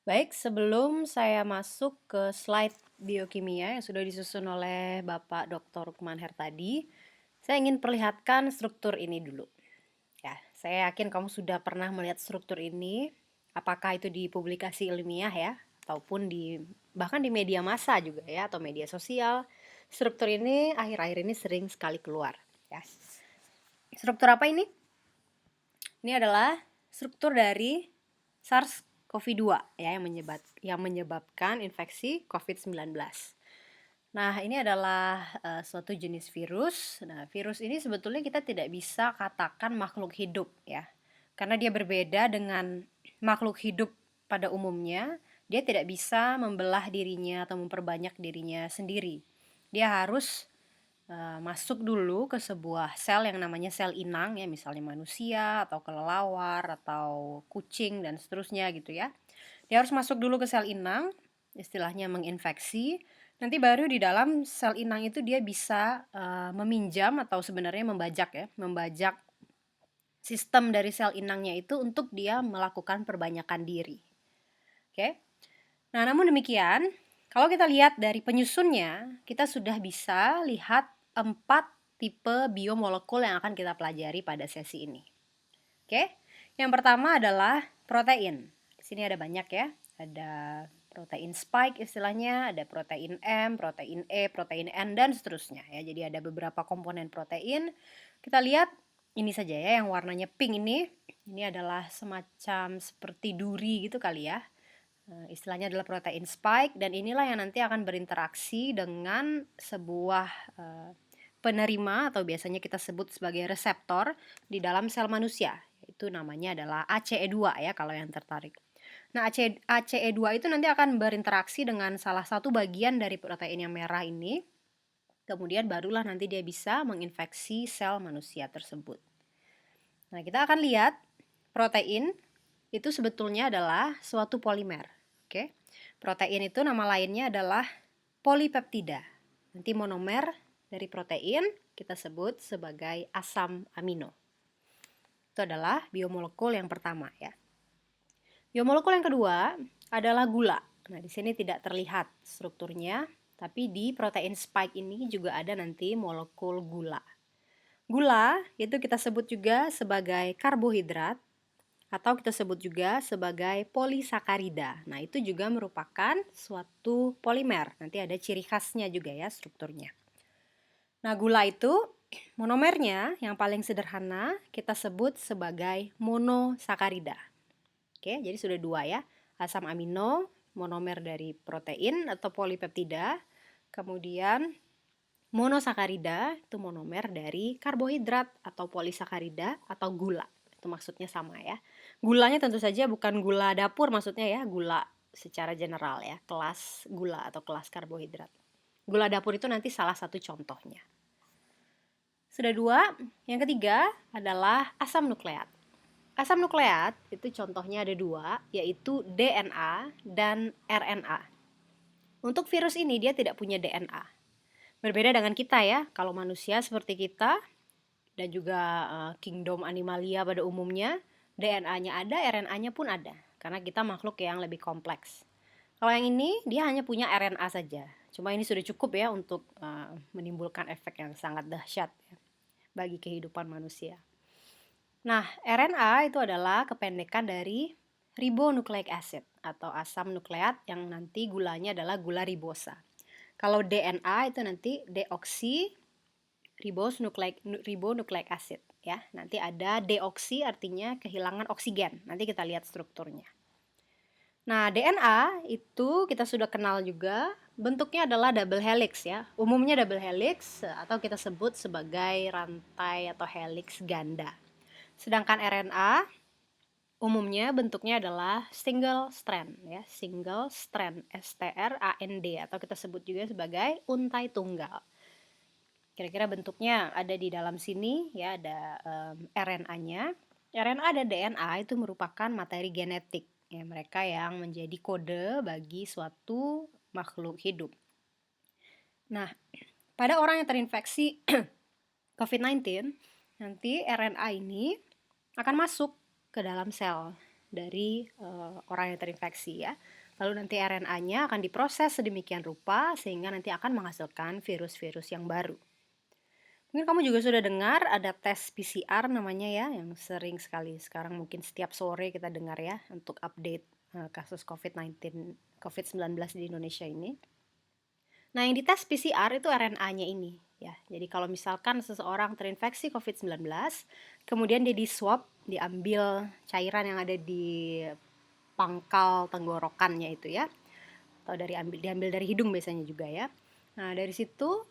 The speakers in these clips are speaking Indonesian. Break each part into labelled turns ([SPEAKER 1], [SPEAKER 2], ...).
[SPEAKER 1] Baik, sebelum saya masuk ke slide biokimia yang sudah disusun oleh Bapak Dr. Lukman Hertadi, saya ingin perlihatkan struktur ini dulu. Ya, saya yakin kamu sudah pernah melihat struktur ini, apakah itu di publikasi ilmiah ya, ataupun bahkan di media massa juga ya, atau media sosial. Struktur ini akhir-akhir ini sering sekali keluar. Ya. Struktur apa ini? Ini adalah struktur dari SARS-CoV-2 ya yang menyebabkan infeksi COVID-19. Nah, ini adalah suatu jenis virus. Nah, virus ini sebetulnya kita tidak bisa katakan makhluk hidup ya. Karena dia berbeda dengan makhluk hidup pada umumnya, dia tidak bisa membelah dirinya atau memperbanyak dirinya sendiri. Dia harus masuk dulu ke sebuah sel yang namanya sel inang ya, misalnya manusia atau kelelawar atau kucing dan seterusnya gitu ya. Dia harus masuk dulu ke sel inang, istilahnya menginfeksi. Nanti baru di dalam sel inang itu dia bisa meminjam atau sebenarnya membajak sistem dari sel inangnya itu untuk dia melakukan perbanyakan diri. Oke. Nah, namun demikian, kalau kita lihat dari penyusunnya, kita sudah bisa lihat 4 tipe biomolekul yang akan kita pelajari pada sesi ini. Oke, yang pertama adalah protein. Di sini ada banyak ya, ada protein spike istilahnya, ada protein M, protein E, protein N, dan seterusnya ya. Jadi ada beberapa komponen protein. Kita lihat ini saja ya, yang warnanya pink ini. Ini adalah semacam seperti duri gitu kali ya. Istilahnya adalah protein spike, dan inilah yang nanti akan berinteraksi dengan sebuah penerima atau biasanya kita sebut sebagai reseptor di dalam sel manusia. Itu namanya adalah ACE2 ya kalau yang tertarik. Nah, ACE2 itu nanti akan berinteraksi dengan salah satu bagian dari protein yang merah ini. Kemudian barulah nanti dia bisa menginfeksi sel manusia tersebut. Nah, kita akan lihat protein itu sebetulnya adalah suatu polimer. Oke. Protein itu nama lainnya adalah polipeptida. Nanti monomer dari protein kita sebut sebagai asam amino. Itu adalah biomolekul yang pertama ya. Biomolekul yang kedua adalah gula. Nah, di sini tidak terlihat strukturnya, tapi di protein spike ini juga ada nanti molekul gula. Gula itu kita sebut juga sebagai karbohidrat atau kita sebut juga sebagai polisakarida. Nah, itu juga merupakan suatu polimer. Nanti ada ciri khasnya juga ya strukturnya. Nah, gula itu monomernya yang paling sederhana kita sebut sebagai monosakarida. Oke, jadi sudah dua ya. Asam amino, monomer dari protein atau polipeptida. Kemudian monosakarida itu monomer dari karbohidrat atau polisakarida atau gula. Itu maksudnya sama ya. Gulanya tentu saja bukan gula dapur maksudnya ya, gula secara general ya, kelas gula atau kelas karbohidrat. Gula dapur itu nanti salah satu contohnya. Sudah dua, yang ketiga adalah asam nukleat. Asam nukleat itu contohnya ada dua, yaitu DNA dan RNA. Untuk virus ini dia tidak punya DNA. Berbeda dengan kita ya, kalau manusia seperti kita dan juga kingdom animalia pada umumnya, DNA-nya ada, RNA-nya pun ada, karena kita makhluk yang lebih kompleks. Kalau yang ini dia hanya punya RNA saja. Cuma ini sudah cukup ya untuk menimbulkan efek yang sangat dahsyat ya, bagi kehidupan manusia. Nah, RNA itu adalah kependekan dari ribonucleic acid atau asam nukleat yang nanti gulanya adalah gula ribosa. Kalau DNA itu nanti deoksi ribonucleic acid ya. Nanti ada deoksi artinya kehilangan oksigen. Nanti kita lihat strukturnya. Nah, DNA itu kita sudah kenal juga, bentuknya adalah double helix ya. Umumnya double helix atau kita sebut sebagai rantai atau helix ganda. Sedangkan RNA umumnya bentuknya adalah single strand ya, single strand, STRAND atau kita sebut juga sebagai untai tunggal. Kira-kira bentuknya ada di dalam sini ya, ada RNA-nya. RNA dan DNA itu merupakan materi genetik ya, mereka yang menjadi kode bagi suatu makhluk hidup. Nah, pada orang yang terinfeksi COVID-19, nanti RNA ini akan masuk ke dalam sel dari orang yang terinfeksi ya. Lalu nanti RNA-nya akan diproses sedemikian rupa sehingga nanti akan menghasilkan virus-virus yang baru. Mungkin kamu juga sudah dengar ada tes PCR namanya ya, yang sering sekali sekarang mungkin setiap sore kita dengar ya untuk update kasus COVID-19 di Indonesia ini. Nah, yang dites PCR itu RNA-nya ini ya. Jadi kalau misalkan seseorang terinfeksi COVID-19, kemudian dia di-swab, diambil cairan yang ada di pangkal tenggorokannya itu ya. Atau diambil dari hidung biasanya juga ya. Nah, dari situ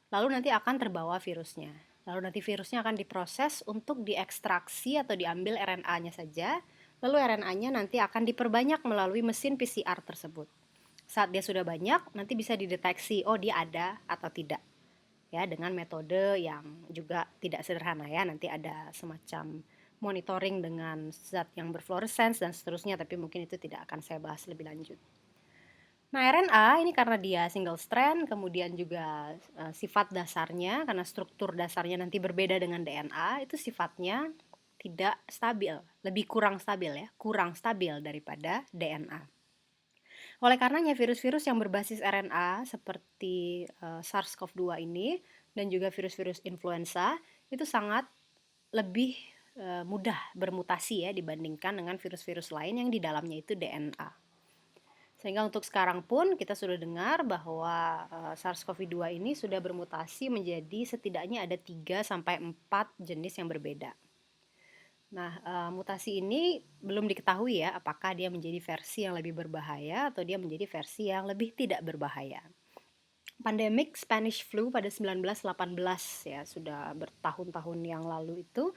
[SPEAKER 1] lalu nanti akan terbawa virusnya. Lalu nanti virusnya akan diproses untuk diekstraksi atau diambil RNA-nya saja. Lalu RNA-nya nanti akan diperbanyak melalui mesin PCR tersebut. Saat dia sudah banyak, nanti bisa dideteksi, oh dia ada atau tidak. Ya, dengan metode yang juga tidak sederhana ya. Nanti ada semacam monitoring dengan zat yang berfluorescence dan seterusnya, tapi mungkin itu tidak akan saya bahas lebih lanjut. Nah, RNA ini karena dia single strand, kemudian juga sifat dasarnya, karena struktur dasarnya nanti berbeda dengan DNA, itu sifatnya tidak stabil, lebih kurang stabil ya, kurang stabil daripada DNA. Oleh karenanya virus-virus yang berbasis RNA seperti SARS-CoV-2 ini dan juga virus-virus influenza itu sangat lebih mudah bermutasi ya dibandingkan dengan virus-virus lain yang di dalamnya itu DNA. Sehingga untuk sekarang pun kita sudah dengar bahwa SARS-CoV-2 ini sudah bermutasi menjadi setidaknya ada 3 sampai 4 jenis yang berbeda. Nah, mutasi ini belum diketahui ya apakah dia menjadi versi yang lebih berbahaya atau dia menjadi versi yang lebih tidak berbahaya. Pandemik Spanish flu pada 1918 ya, sudah bertahun-tahun yang lalu itu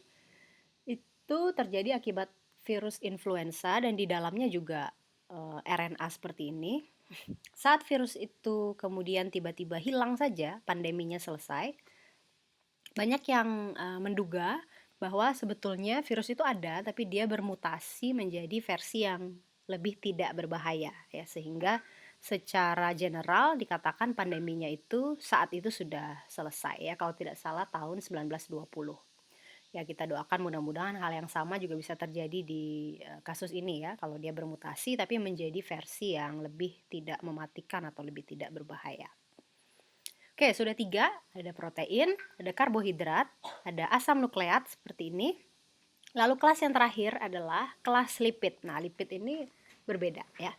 [SPEAKER 1] terjadi akibat virus influenza dan di dalamnya juga RNA seperti ini. Saat virus itu kemudian tiba-tiba hilang saja, pandeminya selesai, banyak yang menduga bahwa sebetulnya virus itu ada, tapi dia bermutasi menjadi versi yang lebih tidak berbahaya, ya, sehingga secara general dikatakan pandeminya itu saat itu sudah selesai, ya, kalau tidak salah tahun 1920. Ya, kita doakan mudah-mudahan hal yang sama juga bisa terjadi di kasus ini ya, kalau dia bermutasi tapi menjadi versi yang lebih tidak mematikan atau lebih tidak berbahaya. Oke, sudah 3, ada protein, ada karbohidrat, ada asam nukleat seperti ini. Lalu kelas yang terakhir adalah kelas lipid. Nah, lipid ini berbeda ya.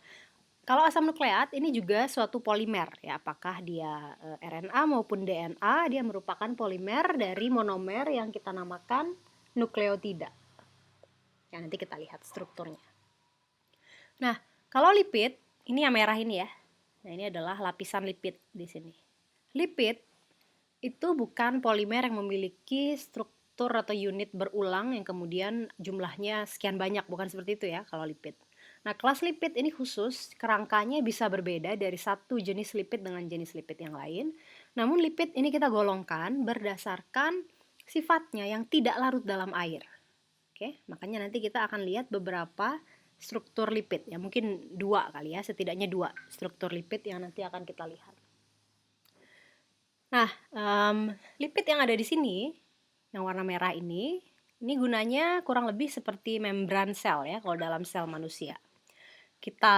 [SPEAKER 1] Kalau asam nukleat ini juga suatu polimer ya, apakah dia RNA maupun DNA, dia merupakan polimer dari monomer yang kita namakan nukleotida. Ya, nanti kita lihat strukturnya. Nah, kalau lipid, ini yang merah ini ya. Nah, ini adalah lapisan lipid di sini. Lipid itu bukan polimer yang memiliki struktur atau unit berulang yang kemudian jumlahnya sekian banyak, bukan seperti itu ya kalau lipid. Nah, kelas lipid ini khusus, kerangkanya bisa berbeda dari satu jenis lipid dengan jenis lipid yang lain. Namun lipid ini kita golongkan berdasarkan sifatnya yang tidak larut dalam air. Oke, makanya nanti kita akan lihat beberapa struktur lipid, ya mungkin 2 kali ya, setidaknya 2 struktur lipid yang nanti akan kita lihat. Nah, lipid yang ada di sini, yang warna merah ini gunanya kurang lebih seperti membran sel ya, kalau dalam sel manusia. Kita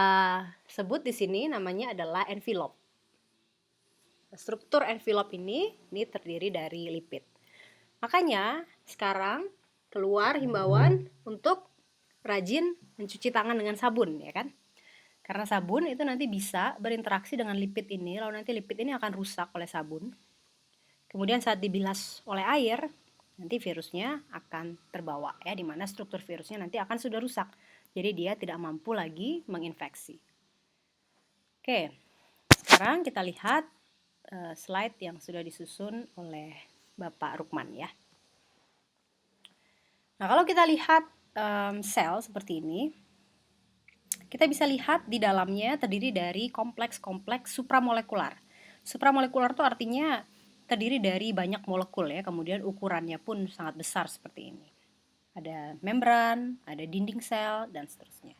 [SPEAKER 1] sebut di sini namanya adalah envelope. Struktur envelope ini terdiri dari lipid. Makanya sekarang keluar himbauan untuk rajin mencuci tangan dengan sabun ya kan. Karena sabun itu nanti bisa berinteraksi dengan lipid ini, lalu nanti lipid ini akan rusak oleh sabun. Kemudian saat dibilas oleh air, nanti virusnya akan terbawa ya, di mana struktur virusnya nanti akan sudah rusak. Jadi dia tidak mampu lagi menginfeksi. Oke, sekarang kita lihat slide yang sudah disusun oleh Bapak Rukman ya. Nah, kalau kita lihat sel seperti ini, kita bisa lihat di dalamnya terdiri dari kompleks-kompleks supramolekular. Supramolekular itu artinya terdiri dari banyak molekul ya, kemudian ukurannya pun sangat besar seperti ini. Ada membran, ada dinding sel, dan seterusnya.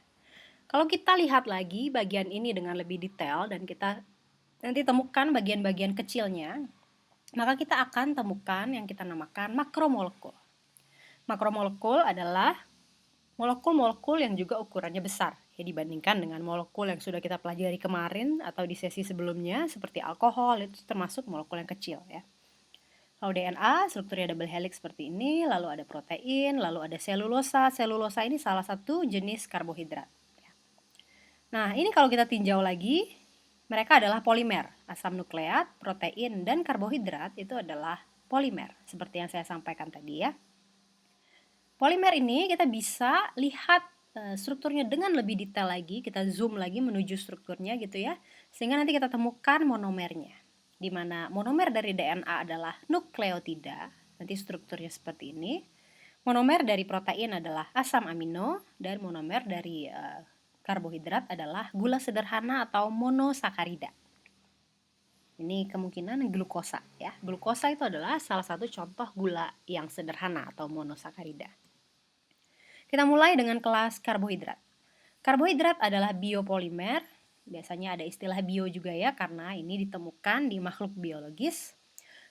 [SPEAKER 1] Kalau kita lihat lagi bagian ini dengan lebih detail dan kita nanti temukan bagian-bagian kecilnya, maka kita akan temukan yang kita namakan makromolekul. Makromolekul adalah molekul-molekul yang juga ukurannya besar ya dibandingkan dengan molekul yang sudah kita pelajari kemarin atau di sesi sebelumnya seperti alkohol, itu termasuk molekul yang kecil ya. Kalau DNA strukturnya double helix seperti ini, lalu ada protein, lalu ada selulosa. Selulosa ini salah satu jenis karbohidrat. Nah, ini kalau kita tinjau lagi, mereka adalah polimer. Asam nukleat, protein, dan karbohidrat itu adalah polimer, seperti yang saya sampaikan tadi ya. Polimer ini kita bisa lihat strukturnya dengan lebih detail lagi, kita zoom lagi menuju strukturnya gitu ya, sehingga nanti kita temukan monomernya, di mana monomer dari DNA adalah nukleotida, nanti strukturnya seperti ini. Monomer dari protein adalah asam amino, dan monomer dari karbohidrat adalah gula sederhana atau monosakarida. Ini kemungkinan glukosa ya. Glukosa itu adalah salah satu contoh gula yang sederhana atau monosakarida. Kita mulai dengan kelas karbohidrat. Karbohidrat adalah biopolimer. Biasanya ada istilah bio juga ya, karena ini ditemukan di makhluk biologis.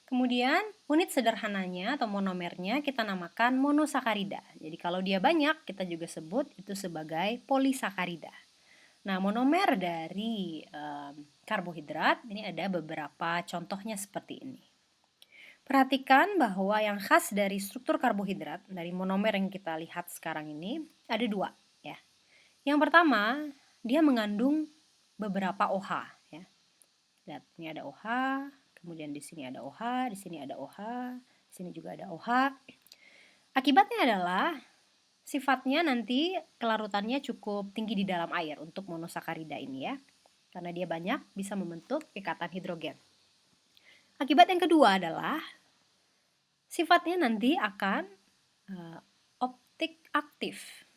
[SPEAKER 1] Kemudian unit sederhananya atau monomernya kita namakan monosakarida. Jadi kalau dia banyak kita juga sebut itu sebagai polisakarida. Nah, monomer dari karbohidrat ini ada beberapa contohnya seperti ini. Perhatikan bahwa yang khas dari struktur karbohidrat, dari monomer yang kita lihat sekarang ini, ada dua ya. Yang pertama, dia mengandung beberapa OH ya. Lihat, ini ada OH, kemudian di sini ada OH, di sini ada OH, di sini juga ada OH. Akibatnya adalah sifatnya nanti kelarutannya cukup tinggi di dalam air untuk monosakarida ini ya. Karena dia banyak bisa membentuk ikatan hidrogen. Akibat yang kedua adalah sifatnya nanti akan optik aktif.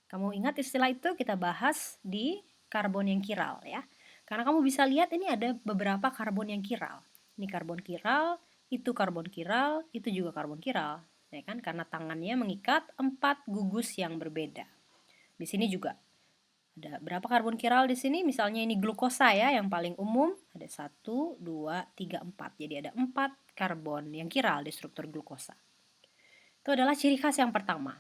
[SPEAKER 1] Kamu ingat istilah itu kita bahas di karbon yang kiral ya. Karena kamu bisa lihat ini ada beberapa karbon yang kiral. Ini karbon kiral, itu karbon kiral, itu juga karbon kiral. Ya kan? Karena tangannya mengikat 4 gugus yang berbeda. Di sini juga ada berapa karbon kiral di sini? Misalnya ini glukosa ya, yang paling umum ada 1, 2, 3, 4. Jadi ada 4 karbon yang kiral di struktur glukosa. Itu adalah ciri khas yang pertama.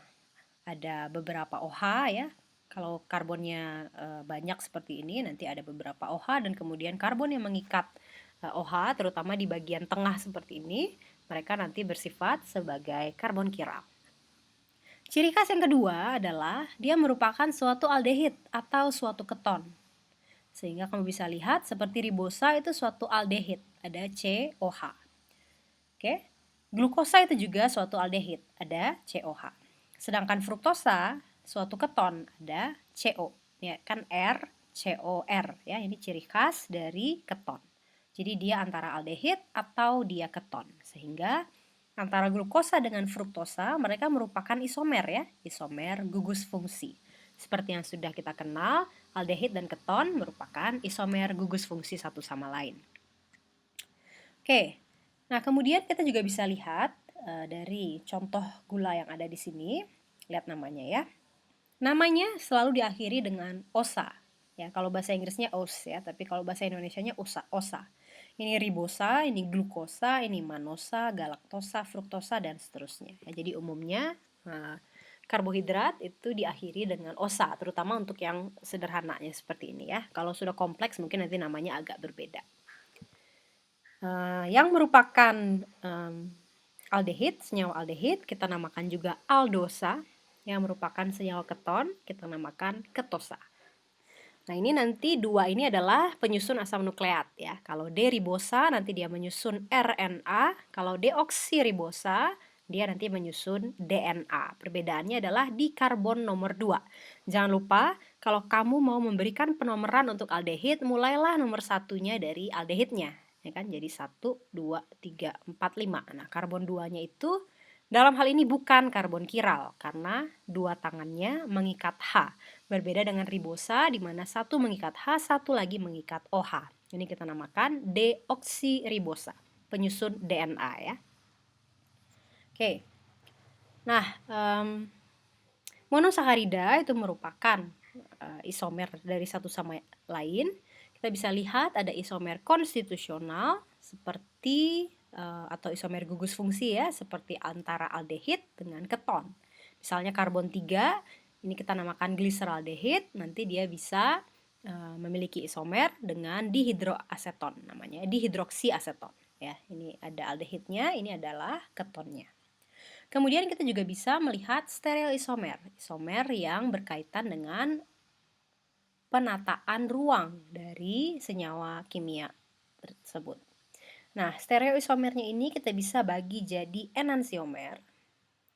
[SPEAKER 1] Ada beberapa OH ya. Kalau karbonnya banyak seperti ini, nanti ada beberapa OH dan kemudian karbon yang mengikat OH, terutama di bagian tengah seperti ini, mereka nanti bersifat sebagai karbon kiral. Ciri khas yang kedua adalah dia merupakan suatu aldehid atau suatu keton. Sehingga kamu bisa lihat seperti ribosa itu suatu aldehid, ada COH. Oke. Glukosa itu juga suatu aldehid, ada COH. Sedangkan fruktosa suatu keton, ada CO. Ya, kan R, COR ya, ini ciri khas dari keton. Jadi dia antara aldehid atau dia keton. Sehingga antara glukosa dengan fruktosa, mereka merupakan isomer ya, isomer gugus fungsi. Seperti yang sudah kita kenal, aldehid dan keton merupakan isomer gugus fungsi satu sama lain. Oke, nah kemudian kita juga bisa lihat dari contoh gula yang ada di sini, lihat namanya ya. Namanya selalu diakhiri dengan osa. Ya, kalau bahasa Inggrisnya os ya, tapi kalau bahasa Indonesianya osa. Ini ribosa, ini glukosa, ini manosa, galaktosa, fruktosa, dan seterusnya. Ya, jadi umumnya karbohidrat itu diakhiri dengan osa, terutama untuk yang sederhananya seperti ini ya. Kalau sudah kompleks mungkin nanti namanya agak berbeda. Yang merupakan aldehid, senyawa aldehid, kita namakan juga aldosa. Yang merupakan senyawa keton, kita namakan ketosa. Nah, ini nanti dua ini adalah penyusun asam nukleat ya. Kalau D-ribosa nanti dia menyusun RNA, kalau deoksiribosa dia nanti menyusun DNA. Perbedaannya adalah di karbon nomor 2. Jangan lupa, kalau kamu mau memberikan penomoran untuk aldehid, mulailah nomor satunya dari aldehidnya. Ya kan? Jadi 1, 2, 3, 4, 5. Nah, karbon 2-nya itu dalam hal ini bukan karbon kiral, karena dua tangannya mengikat H. Berbeda dengan ribosa, di mana satu mengikat H, satu lagi mengikat OH. Ini kita namakan deoksiribosa, penyusun DNA ya. Oke, nah monosakarida itu merupakan isomer dari satu sama lain. Kita bisa lihat ada isomer konstitusional seperti atau isomer gugus fungsi ya, seperti antara aldehid dengan keton. Misalnya karbon 3 Ini kita namakan gliseraldehid, nanti dia bisa memiliki isomer dengan dihidroaseton, namanya dihidroksiaseton. Ya, ini ada aldehidnya, ini adalah ketonnya. Kemudian kita juga bisa melihat stereoisomer, isomer yang berkaitan dengan penataan ruang dari senyawa kimia tersebut. Nah, stereoisomernya ini kita bisa bagi jadi enantiomer.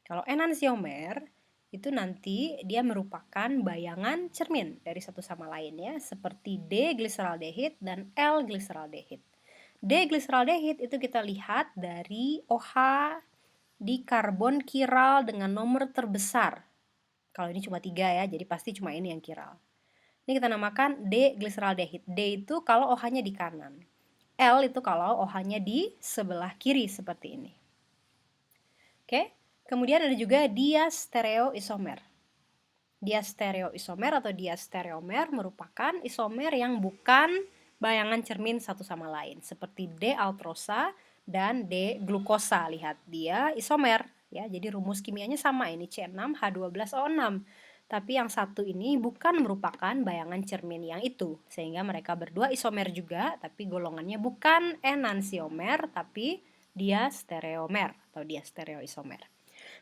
[SPEAKER 1] Kalau enantiomer itu nanti dia merupakan bayangan cermin dari satu sama lain ya, seperti D-gliseraldehid dan L-gliseraldehid. D-gliseraldehid itu kita lihat dari OH di karbon kiral dengan nomor terbesar. Kalau ini cuma 3 ya, jadi pasti cuma ini yang kiral. Ini kita namakan D-gliseraldehid. D itu kalau OH-nya di kanan. L itu kalau OH-nya di sebelah kiri seperti ini. Oke, kemudian ada juga diastereoisomer. Diastereoisomer atau diastereomer merupakan isomer yang bukan bayangan cermin satu sama lain, seperti D-altrosa dan D-glukosa. Lihat, dia isomer ya. Jadi rumus kimianya sama, ini C6H12O6. Tapi yang satu ini bukan merupakan bayangan cermin yang itu, sehingga mereka berdua isomer juga, tapi golongannya bukan enantiomer, tapi diastereomer atau diastereoisomer.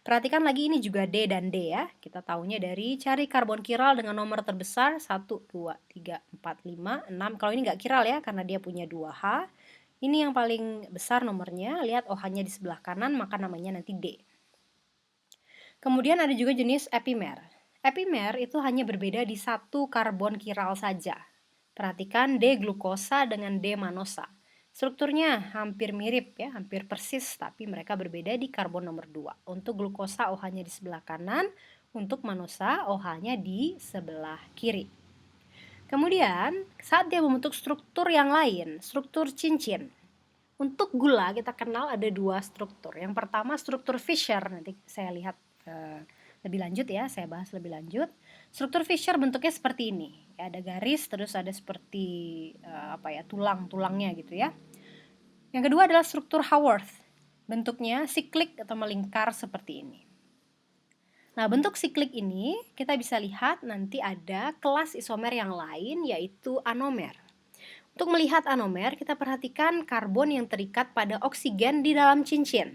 [SPEAKER 1] Perhatikan lagi, ini juga D dan D ya. Kita tahunya dari cari karbon kiral dengan nomor terbesar 1, 2, 3, 4, 5, 6. Kalau ini nggak kiral ya, karena dia punya 2H. Ini yang paling besar nomornya, lihat OH-nya di sebelah kanan, maka namanya nanti D. Kemudian ada juga jenis epimer. Epimer itu hanya berbeda di satu karbon kiral saja. Perhatikan D-glukosa dengan D-manosa. Strukturnya hampir mirip ya, hampir persis, tapi mereka berbeda di karbon nomor 2. Untuk glukosa OH-nya di sebelah kanan, untuk manosa OH-nya di sebelah kiri. Kemudian, saat dia membentuk struktur yang lain, struktur cincin. Untuk gula kita kenal ada 2 struktur. Yang pertama struktur Fischer, nanti saya lihat lebih lanjut ya, saya bahas lebih lanjut. Struktur Fischer bentuknya seperti ini, ya, ada garis terus ada seperti tulang-tulangnya gitu ya. Yang kedua adalah struktur Haworth, bentuknya siklik atau melingkar seperti ini. Nah, bentuk siklik ini kita bisa lihat nanti ada kelas isomer yang lain, yaitu anomer. Untuk melihat anomer, kita perhatikan karbon yang terikat pada oksigen di dalam cincin,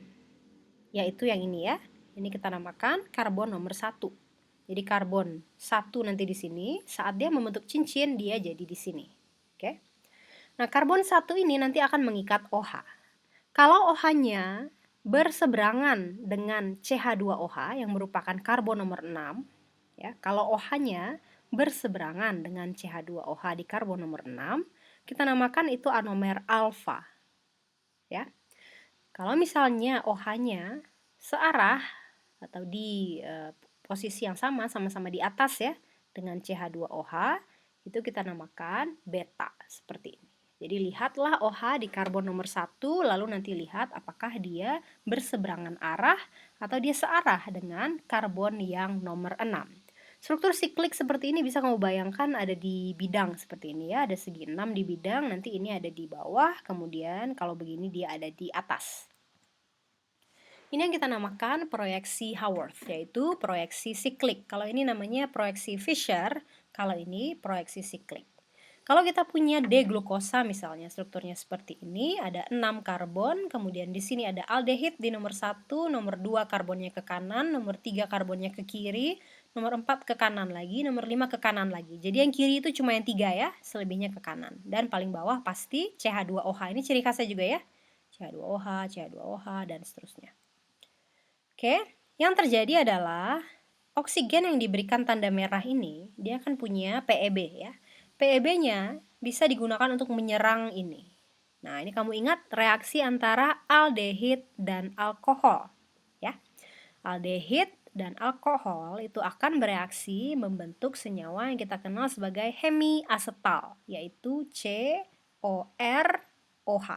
[SPEAKER 1] yaitu yang ini ya. Ini kita namakan karbon nomor 1. Jadi karbon 1 nanti di sini, saat dia membentuk cincin, dia jadi di sini. Oke. Nah, karbon 1 ini nanti akan mengikat OH. Kalau OH-nya berseberangan dengan CH2OH yang merupakan karbon nomor 6, ya. Kalau OH-nya berseberangan dengan CH2OH di karbon nomor 6, kita namakan itu anomer alfa. Ya. Kalau misalnya OH-nya searah atau di posisi yang sama-sama di atas ya dengan CH2OH, itu kita namakan beta seperti ini. Jadi lihatlah OH di karbon nomor 1, lalu nanti lihat apakah dia berseberangan arah atau dia searah dengan karbon yang nomor 6. Struktur siklik seperti ini bisa kamu bayangkan ada di bidang seperti ini ya, ada segi 6 di bidang, nanti ini ada di bawah, kemudian kalau begini dia ada di atas. Ini yang kita namakan proyeksi Haworth, yaitu proyeksi siklik. Kalau ini namanya proyeksi Fischer, kalau ini proyeksi siklik. Kalau kita punya D-glukosa misalnya, strukturnya seperti ini, ada 6 karbon, kemudian di sini ada aldehid di nomor 1, nomor 2 karbonnya ke kanan, nomor 3 karbonnya ke kiri, nomor 4 ke kanan lagi, nomor 5 ke kanan lagi. Jadi yang kiri itu cuma yang 3 ya, selebihnya ke kanan. Dan paling bawah pasti CH2OH, ini ciri khasnya juga ya, CH2OH, CH2OH, dan seterusnya. Oke, yang terjadi adalah oksigen yang diberikan tanda merah ini, dia akan punya PEB ya. PEB-nya bisa digunakan untuk menyerang ini. Nah, ini kamu ingat reaksi antara aldehid dan alkohol ya. Aldehid dan alkohol itu akan bereaksi membentuk senyawa yang kita kenal sebagai hemiasetal, yaitu COROH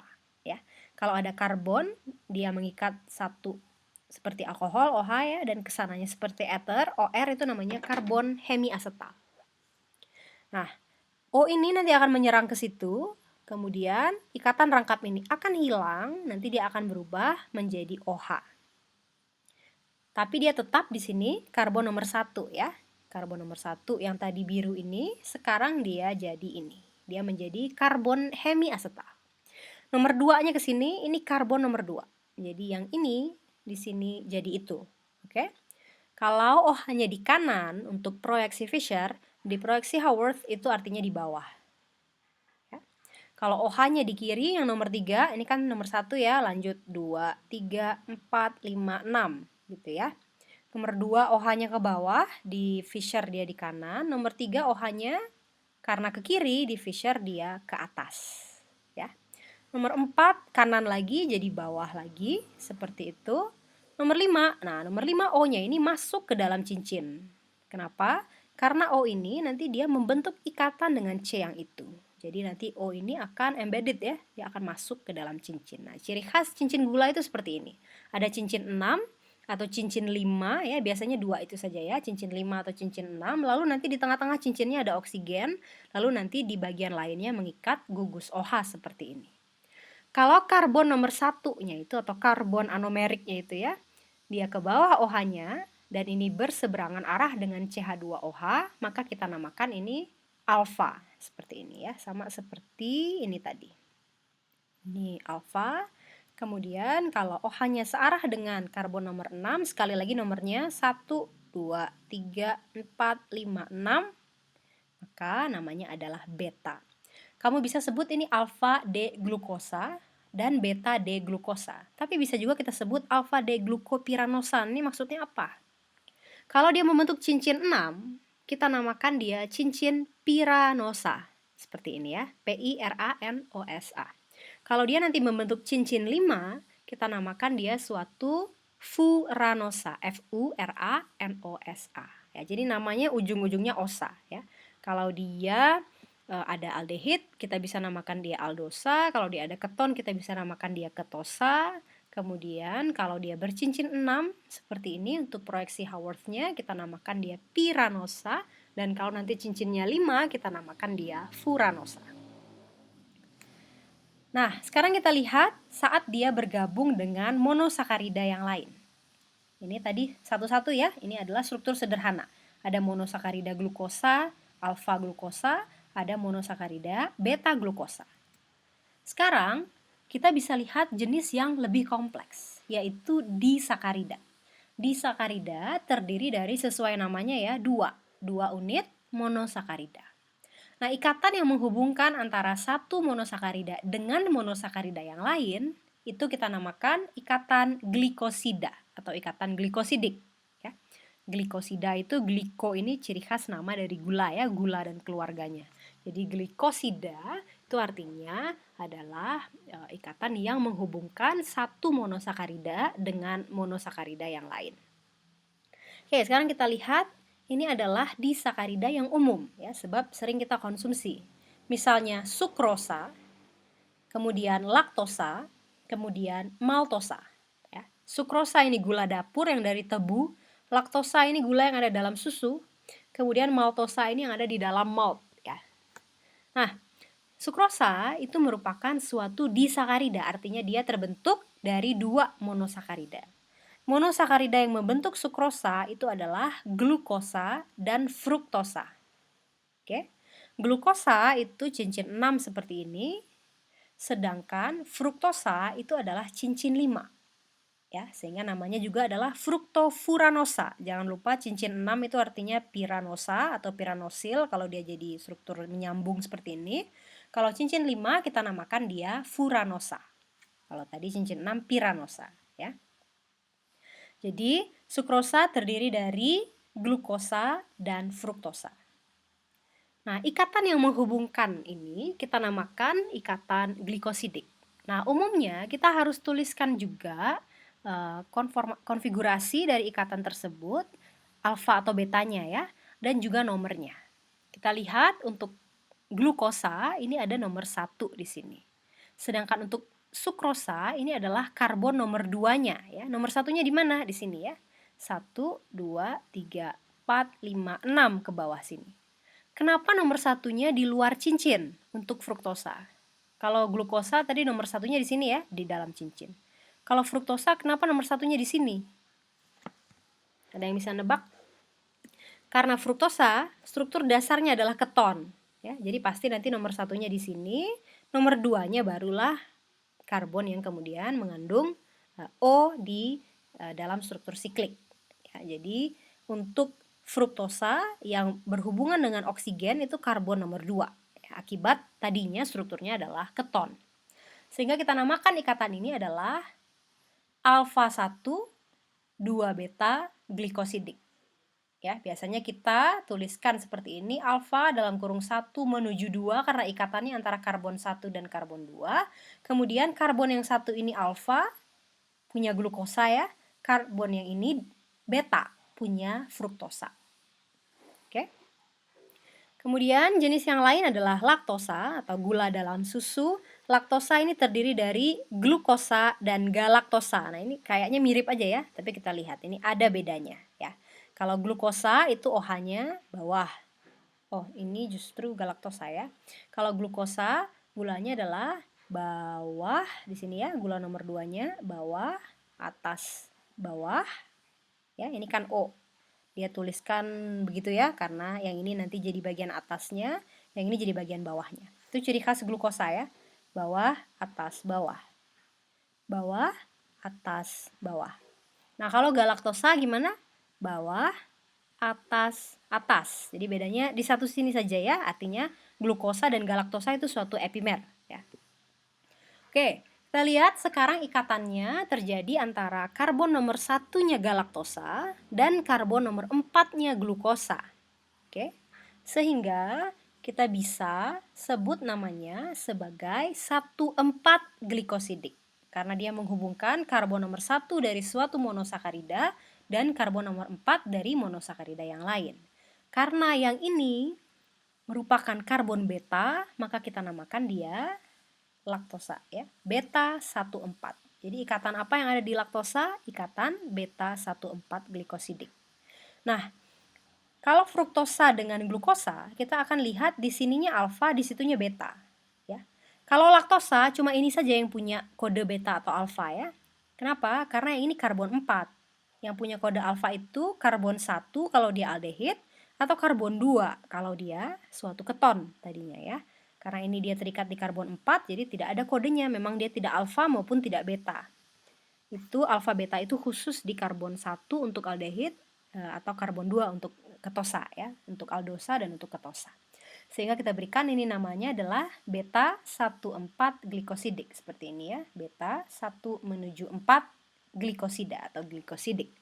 [SPEAKER 1] ya. Kalau ada karbon, dia mengikat satu seperti alkohol OH ya, dan kesananya seperti ether, OR itu namanya karbon hemiasetal. Nah, O ini nanti akan menyerang ke situ, kemudian ikatan rangkap ini akan hilang, nanti dia akan berubah menjadi OH. Tapi dia tetap di sini karbon nomor 1 ya. Karbon nomor 1 yang tadi biru ini, sekarang dia jadi ini. Dia menjadi karbon hemiasetal. Nomor 2-nya ke sini, ini karbon nomor 2. Jadi yang ini di sini jadi itu. Oke? Kalau OH-nya di kanan untuk proyeksi Fisher, di proyeksi Haworth itu artinya di bawah. Ya. Kalau OH-nya di kiri yang nomor 3, ini kan nomor 1 ya, lanjut 2, 3, 4, 5, 6 gitu ya. Nomor 2 OH-nya ke bawah, di Fisher dia di kanan. Nomor 3 OH-nya karena ke kiri, di Fisher dia ke atas. Ya. Nomor 4 kanan lagi jadi bawah lagi, seperti itu. Nomor 5, nah nomor 5 O-nya ini masuk ke dalam cincin. Kenapa? Karena O ini nanti dia membentuk ikatan dengan C yang itu. Jadi nanti O ini akan embedded ya, dia akan masuk ke dalam cincin. Nah, ciri khas cincin gula itu seperti ini. Ada cincin 6 atau cincin 5 ya, biasanya 2 itu saja ya, cincin 5 atau cincin 6, lalu nanti di tengah-tengah cincinnya ada oksigen, lalu nanti di bagian lainnya mengikat gugus OH seperti ini. Kalau karbon nomor 1-nya itu atau karbon anomeriknya itu ya, dia ke bawah OH-nya dan ini berseberangan arah dengan CH2OH, maka kita namakan ini alfa, seperti ini ya, sama seperti ini tadi. Ini alfa. Kemudian kalau OH-nya searah dengan karbon nomor 6, sekali lagi nomornya 1, 2, 3, 4, 5, 6, maka namanya adalah beta. Kamu bisa sebut ini alfa D-glukosa dan beta D-glukosa. Tapi bisa juga kita sebut alfa D-glukopiranosan. Ini maksudnya apa? Kalau dia membentuk cincin 6, kita namakan dia cincin piranosa. Seperti ini ya, P-I-R-A-N-O-S-A. Kalau dia nanti membentuk cincin 5, kita namakan dia suatu furanosa, F-U-R-A-N-O-S-A. Ya, jadi namanya ujung-ujungnya osa ya. Kalau dia ada aldehid, kita bisa namakan dia aldosa. Kalau dia ada keton, kita bisa namakan dia ketosa. Kemudian kalau dia bercincin 6 seperti ini untuk proyeksi Haworth-nya, kita namakan dia piranosa. Dan kalau nanti cincinnya 5, kita namakan dia furanosa. Nah, sekarang kita lihat saat dia bergabung dengan monosakarida yang lain. Ini tadi satu-satu ya, ini adalah struktur sederhana. Ada monosakarida glukosa, alfa glukosa, ada monosakarida beta glukosa. Sekarang kita bisa lihat jenis yang lebih kompleks, yaitu disakarida. Disakarida terdiri dari sesuai namanya ya, dua unit monosakarida. Nah, ikatan yang menghubungkan antara satu monosakarida dengan monosakarida yang lain itu kita namakan ikatan glikosida atau ikatan glikosidik. Ya. Glikosida itu, gliko ini ciri khas nama dari gula ya, gula dan keluarganya. Jadi glikosida itu artinya adalah ikatan yang menghubungkan satu monosakarida dengan monosakarida yang lain. Oke, sekarang kita lihat. Ini adalah disakarida yang umum ya, sebab sering kita konsumsi. Misalnya sukrosa, kemudian laktosa, kemudian maltosa. Ya. Sukrosa ini gula dapur yang dari tebu, laktosa ini gula yang ada dalam susu, kemudian maltosa ini yang ada di dalam malt. Ya. Nah, sukrosa itu merupakan suatu disakarida, artinya dia terbentuk dari dua monosakarida. Monosakarida yang membentuk sukrosa itu adalah glukosa dan fruktosa. Oke. Glukosa itu cincin 6 seperti ini, sedangkan fruktosa itu adalah cincin 5. Ya, sehingga namanya juga adalah fruktofuranosa. Jangan lupa cincin 6 itu artinya piranosa atau piranosil kalau dia jadi struktur menyambung seperti ini. Kalau cincin 5 kita namakan dia furanosa. Kalau tadi cincin 6 piranosa, ya. Jadi, sukrosa terdiri dari glukosa dan fruktosa. Nah, ikatan yang menghubungkan ini kita namakan ikatan glikosidik. Nah, umumnya kita harus tuliskan juga konfigurasi dari ikatan tersebut, alfa atau betanya ya, dan juga nomornya. Kita lihat untuk glukosa ini ada nomor 1 di sini. Sedangkan untuk sukrosa ini adalah karbon nomor 2-nya ya. Nomor 1-nya di mana? Di sini ya. 1, 2, 3, 4, 5, 6 ke bawah sini. Kenapa nomor 1-nya di luar cincin untuk fruktosa? Kalau glukosa tadi nomor 1-nya di sini ya, di dalam cincin. Kalau fruktosa kenapa nomor 1-nya di sini? Ada yang bisa nebak? Karena fruktosa, struktur dasarnya adalah keton. Ya, jadi pasti nanti nomor satunya di sini, nomor duanya barulah karbon yang kemudian mengandung O di dalam struktur siklik. Ya, jadi untuk fruktosa yang berhubungan dengan oksigen itu karbon nomor 2. Ya, akibat tadinya strukturnya adalah keton. Sehingga kita namakan ikatan ini adalah alfa 1 2 beta glikosidik. Ya, biasanya kita tuliskan seperti ini, alfa dalam kurung 1 menuju 2 karena ikatannya antara karbon 1 dan karbon 2. Kemudian karbon yang satu ini alfa, punya glukosa ya. Karbon yang ini beta, punya fruktosa. Oke. Kemudian jenis yang lain adalah laktosa atau gula dalam susu. Laktosa ini terdiri dari glukosa dan galaktosa. Nah, ini kayaknya mirip aja ya, tapi kita lihat ini ada bedanya ya. Kalau glukosa itu OH-nya bawah. Oh, ini justru galaktosa ya. Kalau glukosa, gulanya adalah bawah di sini ya, gula nomor 2-nya bawah, atas, bawah. Ya, ini kan O. Dia tuliskan begitu ya, karena yang ini nanti jadi bagian atasnya, yang ini jadi bagian bawahnya. Itu ciri khas glukosa ya. Bawah, atas, bawah. Bawah, atas, bawah. Nah, kalau galaktosa gimana? Bawah, atas, atas. Jadi bedanya di satu sini saja ya, artinya glukosa dan galaktosa itu suatu epimer ya. Oke, kita lihat sekarang ikatannya terjadi antara karbon nomor 1-nya galaktosa dan karbon nomor 4-nya glukosa. Oke. Sehingga kita bisa sebut namanya sebagai 1,4 glikosidik. Karena dia menghubungkan karbon nomor 1 dari suatu monosakarida dan karbon nomor 4 dari monosakarida yang lain. Karena yang ini merupakan karbon beta, maka kita namakan dia laktosa ya. Beta 1,4. Jadi ikatan apa yang ada di laktosa? Ikatan beta 1,4 glikosidik. Nah, kalau fruktosa dengan glukosa, kita akan lihat di sininya alfa, di situnya beta. Ya. Kalau laktosa cuma ini saja yang punya kode beta atau alfa ya. Kenapa? Karena yang ini karbon 4. Yang punya kode alfa itu karbon 1 kalau dia aldehid atau karbon 2 kalau dia suatu keton tadinya ya. Karena ini dia terikat di karbon 4, jadi tidak ada kodenya, memang dia tidak alfa maupun tidak beta. Itu alfa beta itu khusus di karbon 1 untuk aldehid atau karbon 2 untuk ketosa ya, untuk aldosa dan untuk ketosa. Sehingga kita berikan ini namanya adalah beta 1,4 glikosidik seperti ini ya, beta 1 menuju 4 glikosida atau glikosidik.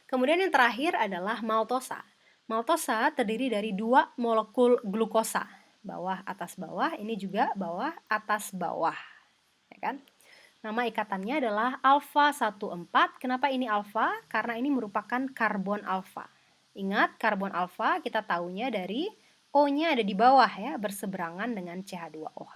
[SPEAKER 1] Kemudian yang terakhir adalah maltosa. Maltosa terdiri dari 2 molekul glukosa, bawah atas bawah, ini juga bawah atas bawah, ya kan? Nama ikatannya adalah alfa 1,4. Kenapa ini alfa? Karena ini merupakan karbon alfa. Ingat, karbon alfa kita tahunya dari O-nya ada di bawah ya, berseberangan dengan CH2OH.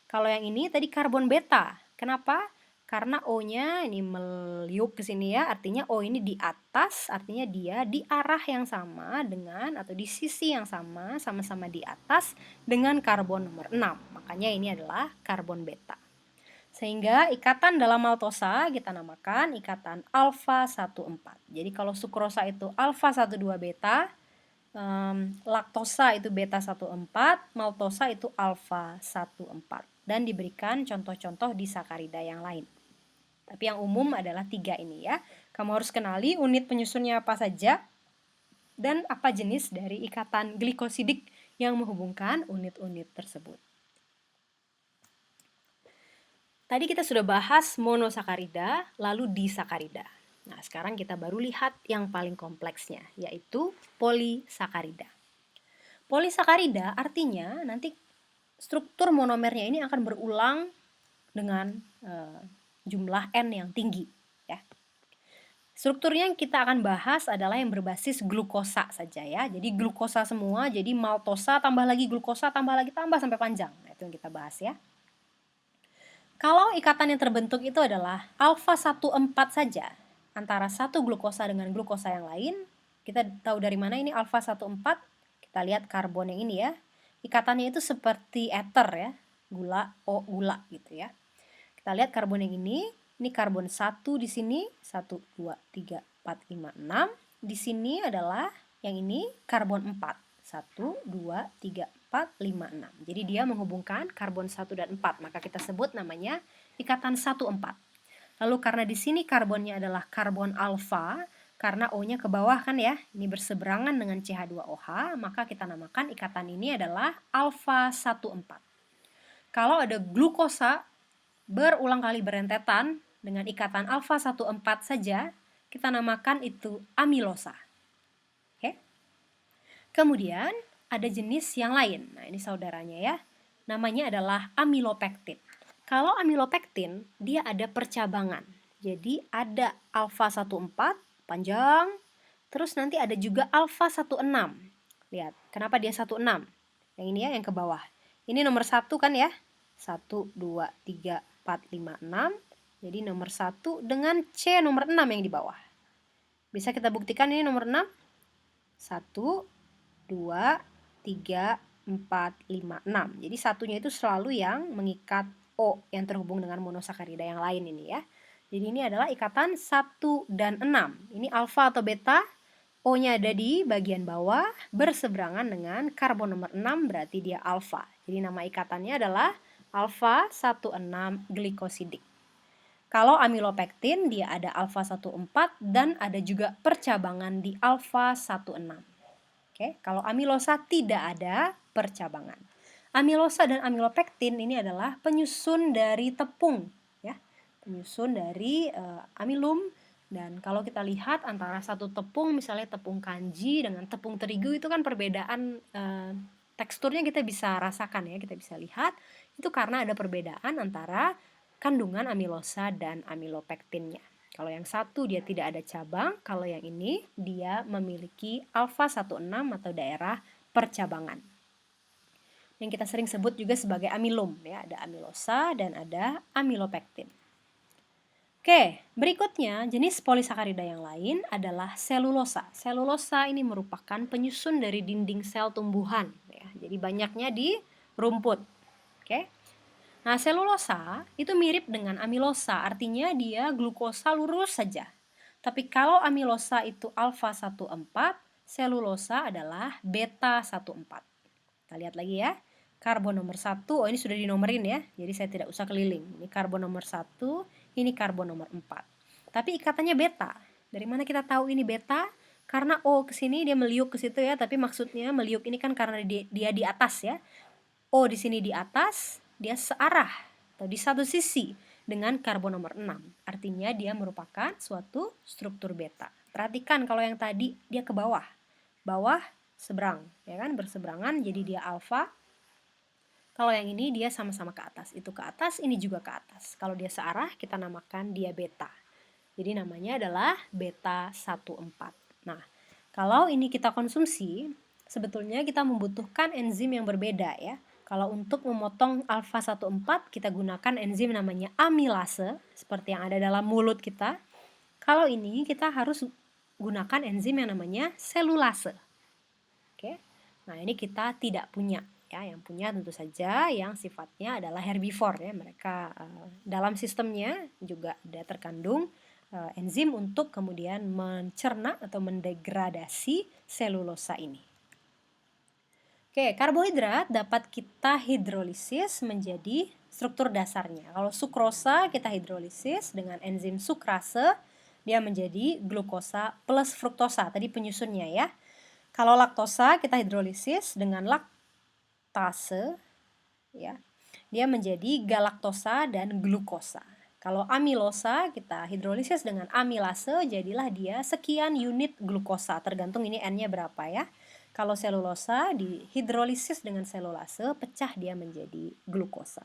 [SPEAKER 1] Kalau yang ini tadi karbon beta. Kenapa? Karena O-nya ini meliuk ke sini ya, artinya O ini di atas, artinya dia di arah yang sama dengan atau di sisi yang sama, sama-sama di atas dengan karbon nomor 6. Makanya ini adalah karbon beta. Sehingga ikatan dalam maltosa kita namakan ikatan alfa 1,4. Jadi kalau sukrosa itu alfa 1,2 beta, laktosa itu beta 1,4, maltosa itu alfa 1,4. Dan diberikan contoh-contoh di sakarida yang lain. Tapi yang umum adalah 3 ini ya. Kamu harus kenali unit penyusunnya apa saja dan apa jenis dari ikatan glikosidik yang menghubungkan unit-unit tersebut. Tadi kita sudah bahas monosakarida, lalu disakarida. Nah, sekarang kita baru lihat yang paling kompleksnya, yaitu polisakarida. Polisakarida artinya nanti struktur monomernya ini akan berulang dengan jumlah N yang tinggi. Ya. Strukturnya yang kita akan bahas adalah yang berbasis glukosa saja ya. Jadi glukosa semua, jadi maltosa tambah lagi glukosa tambah lagi tambah sampai panjang. Nah, itu yang kita bahas ya. Kalau ikatan yang terbentuk itu adalah alfa 1,4 saja antara satu glukosa dengan glukosa yang lain, kita tahu dari mana ini alfa 1,4? Kita lihat karbon yang ini ya. Ikatannya itu seperti ether ya, gula gula gitu ya. Kita lihat karbon yang ini karbon 1 di sini, 1 2 3 4 5 6. Di sini adalah yang ini karbon 4. 1, 2, 3, 4, 5, 6. Jadi dia menghubungkan karbon 1 dan 4, maka kita sebut namanya ikatan 1,4. Lalu karena di sini karbonnya adalah karbon alfa, karena O-nya ke bawah kan ya, ini berseberangan dengan CH2OH, maka kita namakan ikatan ini adalah alfa 1,4. Kalau ada glukosa berulang kali berentetan dengan ikatan alfa 1,4 saja, kita namakan itu amilosa. Oke? Kemudian ada jenis yang lain. Nah, ini saudaranya ya. Namanya adalah amilopektin. Kalau amilopektin, dia ada percabangan. Jadi ada alfa 1,4 panjang, terus nanti ada juga alfa 1,6. Lihat, kenapa dia 1,6? Yang ini ya, yang ke bawah. Ini nomor 1 kan ya? 1, 2, 3, 4, 5, 6. Jadi nomor 1 dengan C nomor 6 yang di bawah. Bisa kita buktikan ini nomor 6? 1, 2, 3, 4, 5, 6. Jadi satunya itu selalu yang mengikat O yang terhubung dengan monosakarida yang lain ini ya. Jadi ini adalah ikatan 1 dan 6. Ini alfa atau beta, O-nya ada di bagian bawah, berseberangan dengan karbon nomor 6, berarti dia alfa. Jadi nama ikatannya adalah alfa 1,6 glikosidik. Kalau amilopektin, dia ada alfa 1,4 dan ada juga percabangan di alfa 1,6. Oke, kalau amilosa tidak ada percabangan. Amilosa dan amilopektin ini adalah penyusun dari tepung, ya, penyusun dari amilum. Dan kalau kita lihat antara satu tepung, misalnya tepung kanji dengan tepung terigu, itu kan perbedaan teksturnya kita bisa rasakan ya, kita bisa lihat itu karena ada perbedaan antara kandungan amilosa dan amilopektinnya. Kalau yang satu dia tidak ada cabang, kalau yang ini dia memiliki alfa 1,6 atau daerah percabangan. Yang kita sering sebut juga sebagai amilum ya, ada amilosa dan ada amilopektin. Oke, berikutnya jenis polisakarida yang lain adalah selulosa. Selulosa ini merupakan penyusun dari dinding sel tumbuhan ya. Jadi banyaknya di rumput. Oke. Nah, selulosa itu mirip dengan amilosa, artinya dia glukosa lurus saja. Tapi kalau amilosa itu alfa 1,4, selulosa adalah beta 1,4. Kita lihat lagi ya. Karbon nomor 1, oh ini sudah dinomerin ya, jadi saya tidak usah keliling. Ini karbon nomor 1, ini karbon nomor 4. Tapi ikatannya beta. Dari mana kita tahu ini beta? Karena O ke sini dia meliuk ke situ ya, tapi maksudnya meliuk ini kan karena dia di atas ya. O di sini di atas, dia searah atau di satu sisi dengan karbon nomor 6. Artinya dia merupakan suatu struktur beta. Perhatikan kalau yang tadi dia ke bawah. Bawah seberang, ya kan, berseberangan jadi dia alfa. Kalau yang ini dia sama-sama ke atas. Itu ke atas, ini juga ke atas. Kalau dia searah kita namakan dia beta. Jadi namanya adalah beta 1,4. Nah, kalau ini kita konsumsi, sebetulnya kita membutuhkan enzim yang berbeda ya. Kalau untuk memotong alfa 1,4 kita gunakan enzim namanya amilase seperti yang ada dalam mulut kita. Kalau ini kita harus gunakan enzim yang namanya selulase. Oke. Nah, ini kita tidak punya ya. Yang punya tentu saja yang sifatnya adalah herbivore ya. Mereka dalam sistemnya juga ada terkandung enzim untuk kemudian mencerna atau mendegradasi selulosa ini. Oke, karbohidrat dapat kita hidrolisis menjadi struktur dasarnya. Kalau sukrosa kita hidrolisis dengan enzim sukrase, dia menjadi glukosa plus fruktosa, tadi penyusunnya ya. Kalau laktosa kita hidrolisis dengan laktase, ya, dia menjadi galaktosa dan glukosa. Kalau amilosa kita hidrolisis dengan amilase, jadilah dia sekian unit glukosa, tergantung ini N-nya berapa ya. Kalau selulosa dihidrolisis dengan selulase, pecah dia menjadi glukosa.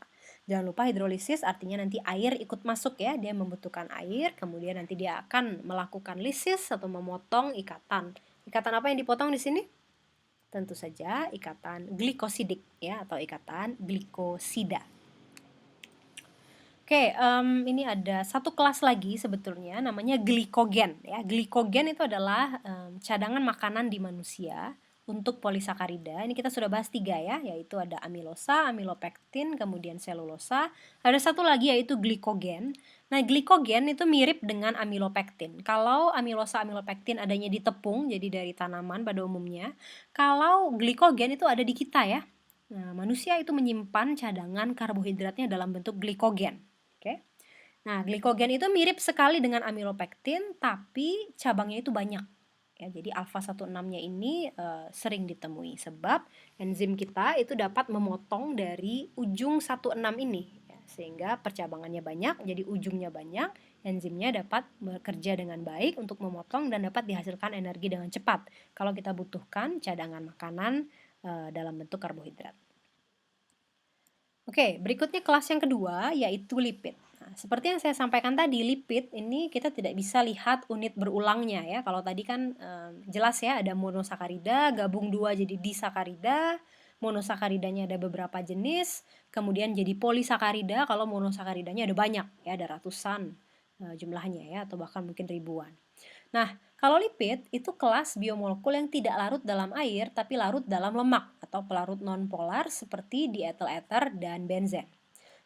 [SPEAKER 1] Jangan lupa hidrolisis artinya nanti air ikut masuk ya, dia membutuhkan air, kemudian nanti dia akan melakukan lisis atau memotong ikatan. Ikatan apa yang dipotong di sini? Tentu saja ikatan glikosidik ya, atau ikatan glikosida. Oke, ini ada satu kelas lagi sebetulnya namanya glikogen ya. Glikogen itu adalah cadangan makanan di manusia untuk polisakarida. Ini kita sudah bahas 3 ya, yaitu ada amilosa, amilopektin, kemudian selulosa. Ada satu lagi yaitu glikogen. Nah, glikogen itu mirip dengan amilopektin. Kalau amilosa, amilopektin adanya di tepung, jadi dari tanaman pada umumnya. Kalau glikogen itu ada di kita ya. Nah, manusia itu menyimpan cadangan karbohidratnya dalam bentuk glikogen. Oke. Nah, glikogen itu mirip sekali dengan amilopektin, tapi cabangnya itu banyak. Ya, jadi alfa 16-nya ini sering ditemui sebab enzim kita itu dapat memotong dari ujung 16 ini ya, sehingga percabangannya banyak, jadi ujungnya banyak, enzimnya dapat bekerja dengan baik untuk memotong dan dapat dihasilkan energi dengan cepat kalau kita butuhkan cadangan makanan dalam bentuk karbohidrat. Oke, berikutnya kelas yang kedua yaitu lipid. Nah, seperti yang saya sampaikan tadi, lipid ini kita tidak bisa lihat unit berulangnya ya. Kalau tadi kan jelas ya ada monosakarida, gabung 2 jadi disakarida, monosakaridanya ada beberapa jenis, kemudian jadi polisakarida kalau monosakaridanya ada banyak ya, ada ratusan jumlahnya ya, atau bahkan mungkin ribuan. Nah, kalau lipid itu kelas biomolekul yang tidak larut dalam air tapi larut dalam lemak atau pelarut nonpolar seperti dietil ether dan benzen.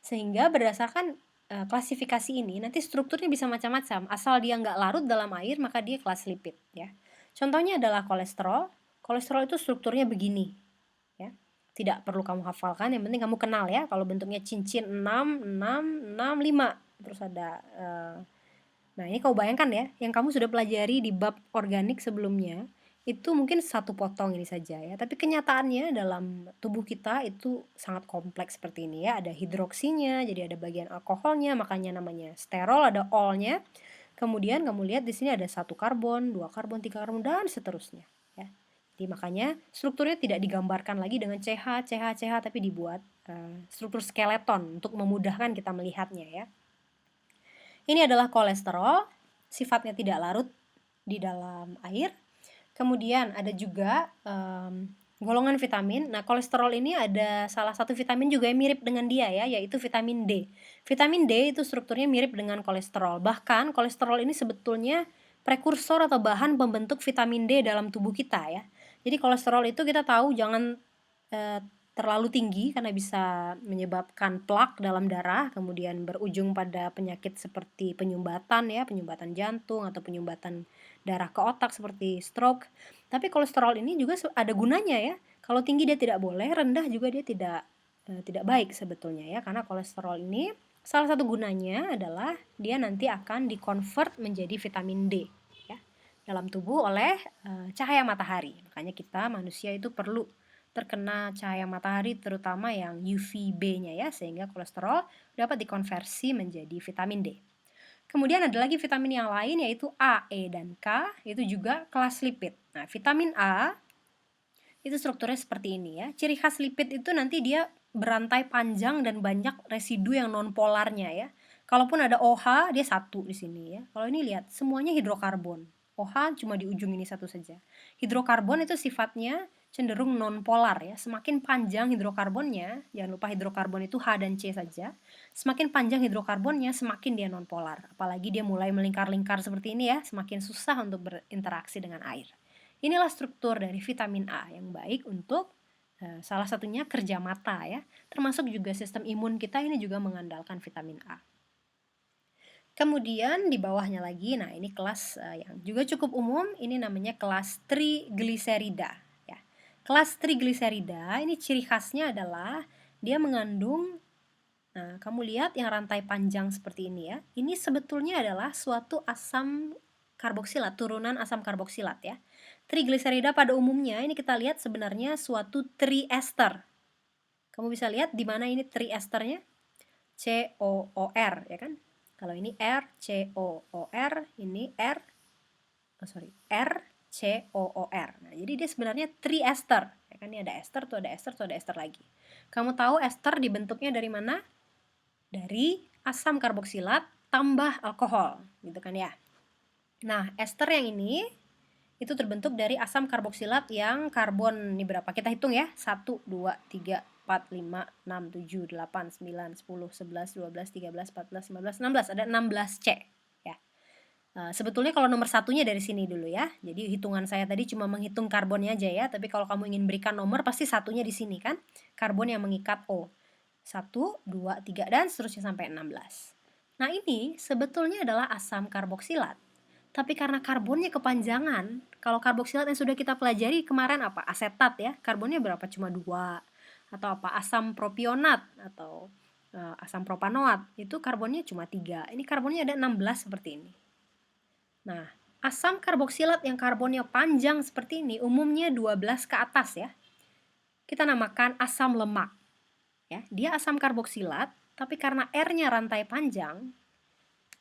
[SPEAKER 1] Sehingga berdasarkan klasifikasi ini nanti strukturnya bisa macam-macam. Asal dia nggak larut dalam air maka dia kelas lipid ya. Contohnya adalah kolesterol. Kolesterol itu strukturnya begini ya. Tidak perlu kamu hafalkan, yang penting kamu kenal ya. Kalau bentuknya cincin 6, 6, 6, 5. Terus ada nah, ini kau bayangkan ya, yang kamu sudah pelajari di bab organik sebelumnya, itu mungkin satu potong ini saja ya. Tapi kenyataannya dalam tubuh kita itu sangat kompleks seperti ini ya. Ada hidroksinya, jadi ada bagian alkoholnya, makanya namanya sterol, ada ol-nya. Kemudian kamu lihat di sini ada 1 karbon, 2 karbon, 3 karbon, dan seterusnya ya. Jadi makanya strukturnya tidak digambarkan lagi dengan CH, CH, CH, tapi dibuat struktur skeleton untuk memudahkan kita melihatnya ya. Ini adalah kolesterol, sifatnya tidak larut di dalam air. Kemudian ada juga golongan vitamin. Nah, kolesterol ini ada salah satu vitamin juga yang mirip dengan dia ya, yaitu vitamin D. Vitamin D itu strukturnya mirip dengan kolesterol. Bahkan kolesterol ini sebetulnya prekursor atau bahan pembentuk vitamin D dalam tubuh kita ya. Jadi kolesterol itu kita tahu jangan terlalu tinggi karena bisa menyebabkan plak dalam darah, kemudian berujung pada penyakit seperti penyumbatan ya, penyumbatan jantung atau penyumbatan darah ke otak seperti stroke. Tapi kolesterol ini juga ada gunanya ya. Kalau tinggi dia tidak boleh, rendah juga dia tidak baik sebetulnya ya, karena kolesterol ini salah satu gunanya adalah dia nanti akan dikonvert menjadi vitamin D ya dalam tubuh oleh cahaya matahari. Makanya kita manusia itu perlu terkena cahaya matahari terutama yang UVB-nya ya, sehingga kolesterol dapat dikonversi menjadi vitamin D. Kemudian ada lagi vitamin yang lain yaitu A, E, dan K, itu juga kelas lipid. Nah, vitamin A itu strukturnya seperti ini ya. Ciri khas lipid itu nanti dia berantai panjang dan banyak residu yang nonpolarnya ya. Kalaupun ada OH, dia satu di sini ya. Kalau ini lihat, semuanya hidrokarbon. OH cuma di ujung ini satu saja. Hidrokarbon itu sifatnya cenderung nonpolar ya. Semakin panjang hidrokarbonnya, jangan lupa hidrokarbon itu H dan C saja. Semakin panjang hidrokarbonnya, semakin dia nonpolar. Apalagi dia mulai melingkar-lingkar seperti ini ya, semakin susah untuk berinteraksi dengan air. Inilah struktur dari vitamin A yang baik untuk salah satunya kerja mata ya. Termasuk juga sistem imun kita ini juga mengandalkan vitamin A. Kemudian di bawahnya lagi, nah ini kelas yang juga cukup umum, ini namanya kelas trigliserida ya. Kelas trigliserida ini ciri khasnya adalah dia mengandung, nah kamu lihat yang rantai panjang seperti ini ya. Ini sebetulnya adalah suatu asam karboksilat, turunan asam karboksilat ya. Trigliserida pada umumnya ini kita lihat sebenarnya suatu triester. Kamu bisa lihat di mana ini triesternya? COOR ya kan? Kalau ini R, COOR, ini R COOR. Nah, jadi dia sebenarnya triester. Ya kan, ini ada ester, tuh ada ester, tuh ada ester lagi. Kamu tahu ester dibentuknya dari mana? Dari asam karboksilat tambah alkohol, gitu kan ya. Nah, ester yang ini itu terbentuk dari asam karboksilat yang karbon ini berapa? Kita hitung ya. 1, 2, 3, 4, 5, 6, 7, 8, 9, 10, 11, 12, 13, 14, 15, 16. Ada 16C ya. Sebetulnya kalau nomor satunya dari sini dulu ya. Jadi hitungan saya tadi cuma menghitung karbonnya aja ya, tapi kalau kamu ingin berikan nomor pasti satunya di sini kan. Karbon yang mengikat O. 1, 2, 3 dan seterusnya sampai 16. Nah, ini sebetulnya adalah asam karboksilat. Tapi karena karbonnya kepanjangan, kalau karboksilat yang sudah kita pelajari kemarin apa? Asetat ya. Karbonnya berapa? Cuma 2. Atau apa? Asam propionat atau asam propanoat. Itu karbonnya cuma 3. Ini karbonnya ada 16 seperti ini. Nah, asam karboksilat yang karbonnya panjang seperti ini umumnya 12 ke atas ya. Kita namakan asam lemak. Ya, dia asam karboksilat, tapi karena R-nya rantai panjang,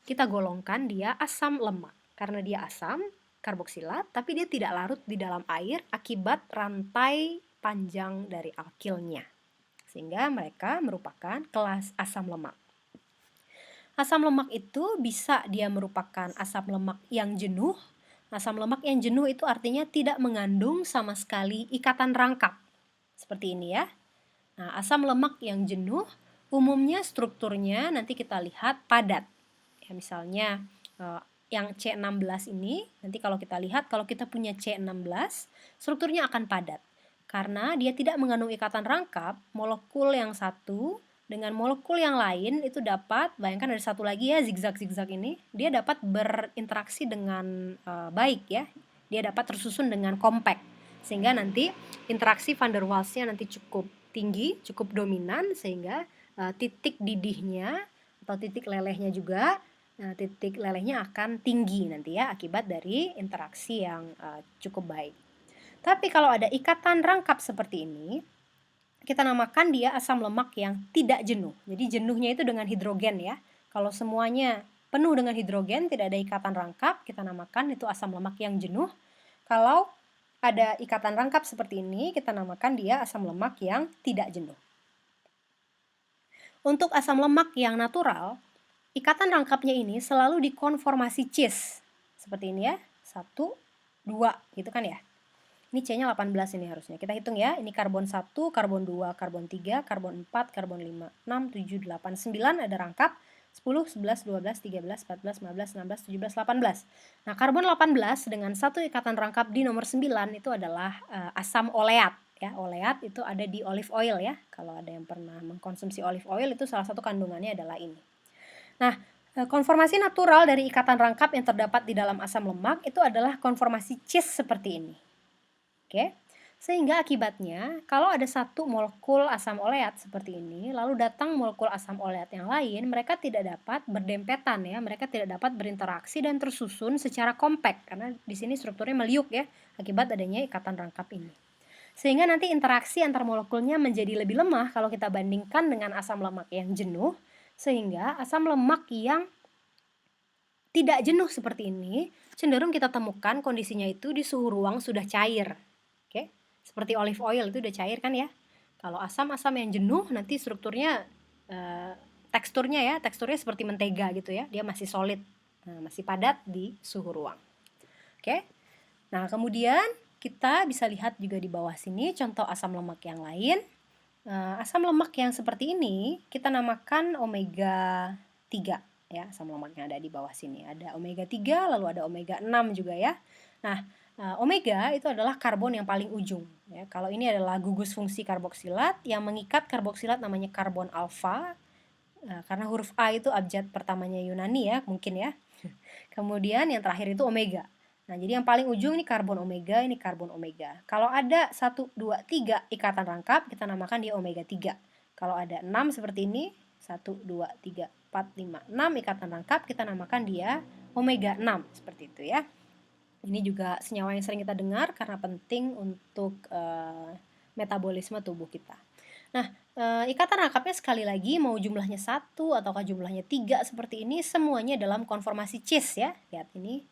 [SPEAKER 1] kita golongkan dia asam lemak. Karena dia asam karboksilat, tapi dia tidak larut di dalam air akibat rantai panjang dari alkilnya. Sehingga mereka merupakan kelas asam lemak. Asam lemak itu bisa dia merupakan asam lemak yang jenuh. Asam lemak yang jenuh itu artinya tidak mengandung sama sekali ikatan rangkap. Seperti ini ya. Nah, asam lemak yang jenuh umumnya strukturnya nanti kita lihat padat. Ya, misalnya yang C16 ini, nanti kalau kita lihat, kalau kita punya C16, strukturnya akan padat. Karena dia tidak mengandung ikatan rangkap, molekul yang satu dengan molekul yang lain itu dapat, bayangkan ada satu lagi ya, zigzag-zigzag ini, dia dapat berinteraksi dengan baik ya. Dia dapat tersusun dengan kompak. Sehingga nanti interaksi van der Waals-nya nanti cukup tinggi, cukup dominan, sehingga titik didihnya atau titik lelehnya juga, titik lelehnya akan tinggi nanti ya, akibat dari interaksi yang cukup baik. Tapi kalau ada ikatan rangkap seperti ini, kita namakan dia asam lemak yang tidak jenuh. Jadi jenuhnya itu dengan hidrogen ya. Kalau semuanya penuh dengan hidrogen, tidak ada ikatan rangkap, kita namakan itu asam lemak yang jenuh. Kalau ada ikatan rangkap seperti ini, kita namakan dia asam lemak yang tidak jenuh. Untuk asam lemak yang natural, ikatan rangkapnya ini selalu dikonformasi cis. Seperti ini ya, 1, 2 gitu kan ya. Ini C-nya 18 ini harusnya. Kita hitung ya, ini karbon 1, karbon 2, karbon 3, karbon 4, karbon 5, 6, 7, 8, 9 ada rangkap. 10, 11, 12, 13, 14, 15, 16, 17, 18. Nah, karbon 18 dengan satu ikatan rangkap di nomor 9 itu adalah asam oleat. Ya, oleat itu ada di olive oil ya. Kalau ada yang pernah mengkonsumsi olive oil itu salah satu kandungannya adalah ini. Nah, konformasi natural dari ikatan rangkap yang terdapat di dalam asam lemak itu adalah konformasi cis seperti ini. Oke, sehingga akibatnya kalau ada satu molekul asam oleat seperti ini, lalu datang molekul asam oleat yang lain, mereka tidak dapat berdempetan ya, mereka tidak dapat berinteraksi dan tersusun secara kompak karena di sini strukturnya meliuk ya, akibat adanya ikatan rangkap ini. Sehingga nanti interaksi antar molekulnya menjadi lebih lemah kalau kita bandingkan dengan asam lemak yang jenuh, sehingga asam lemak yang tidak jenuh seperti ini cenderung kita temukan kondisinya itu di suhu ruang sudah cair. Oke, seperti olive oil itu udah cair kan ya. Kalau asam-asam yang jenuh nanti strukturnya teksturnya seperti mentega gitu ya. Dia masih solid, masih padat di suhu ruang. Oke. Nah, kemudian kita bisa lihat juga di bawah sini contoh asam lemak yang lain. Asam lemak yang seperti ini kita namakan omega 3 ya, asam lemak yang ada di bawah sini. Ada omega 3 lalu ada omega 6 juga ya. Nah, omega itu adalah karbon yang paling ujung ya. Kalau ini adalah gugus fungsi karboksilat yang mengikat karboksilat namanya karbon alfa. Karena huruf A itu abjad pertamanya Yunani ya, mungkin ya. Kemudian yang terakhir itu omega. Nah, jadi yang paling ujung ini karbon omega, ini karbon omega. Kalau ada 1, 2, 3 ikatan rangkap, kita namakan dia omega 3. Kalau ada 6 seperti ini, 1, 2, 3, 4, 5, 6 ikatan rangkap, kita namakan dia omega 6. Seperti itu ya. Ini juga senyawa yang sering kita dengar karena penting untuk metabolisme tubuh kita. Nah, ikatan rangkapnya sekali lagi mau jumlahnya 1 ataukah jumlahnya 3 seperti ini, semuanya dalam konformasi cis ya. Lihat ini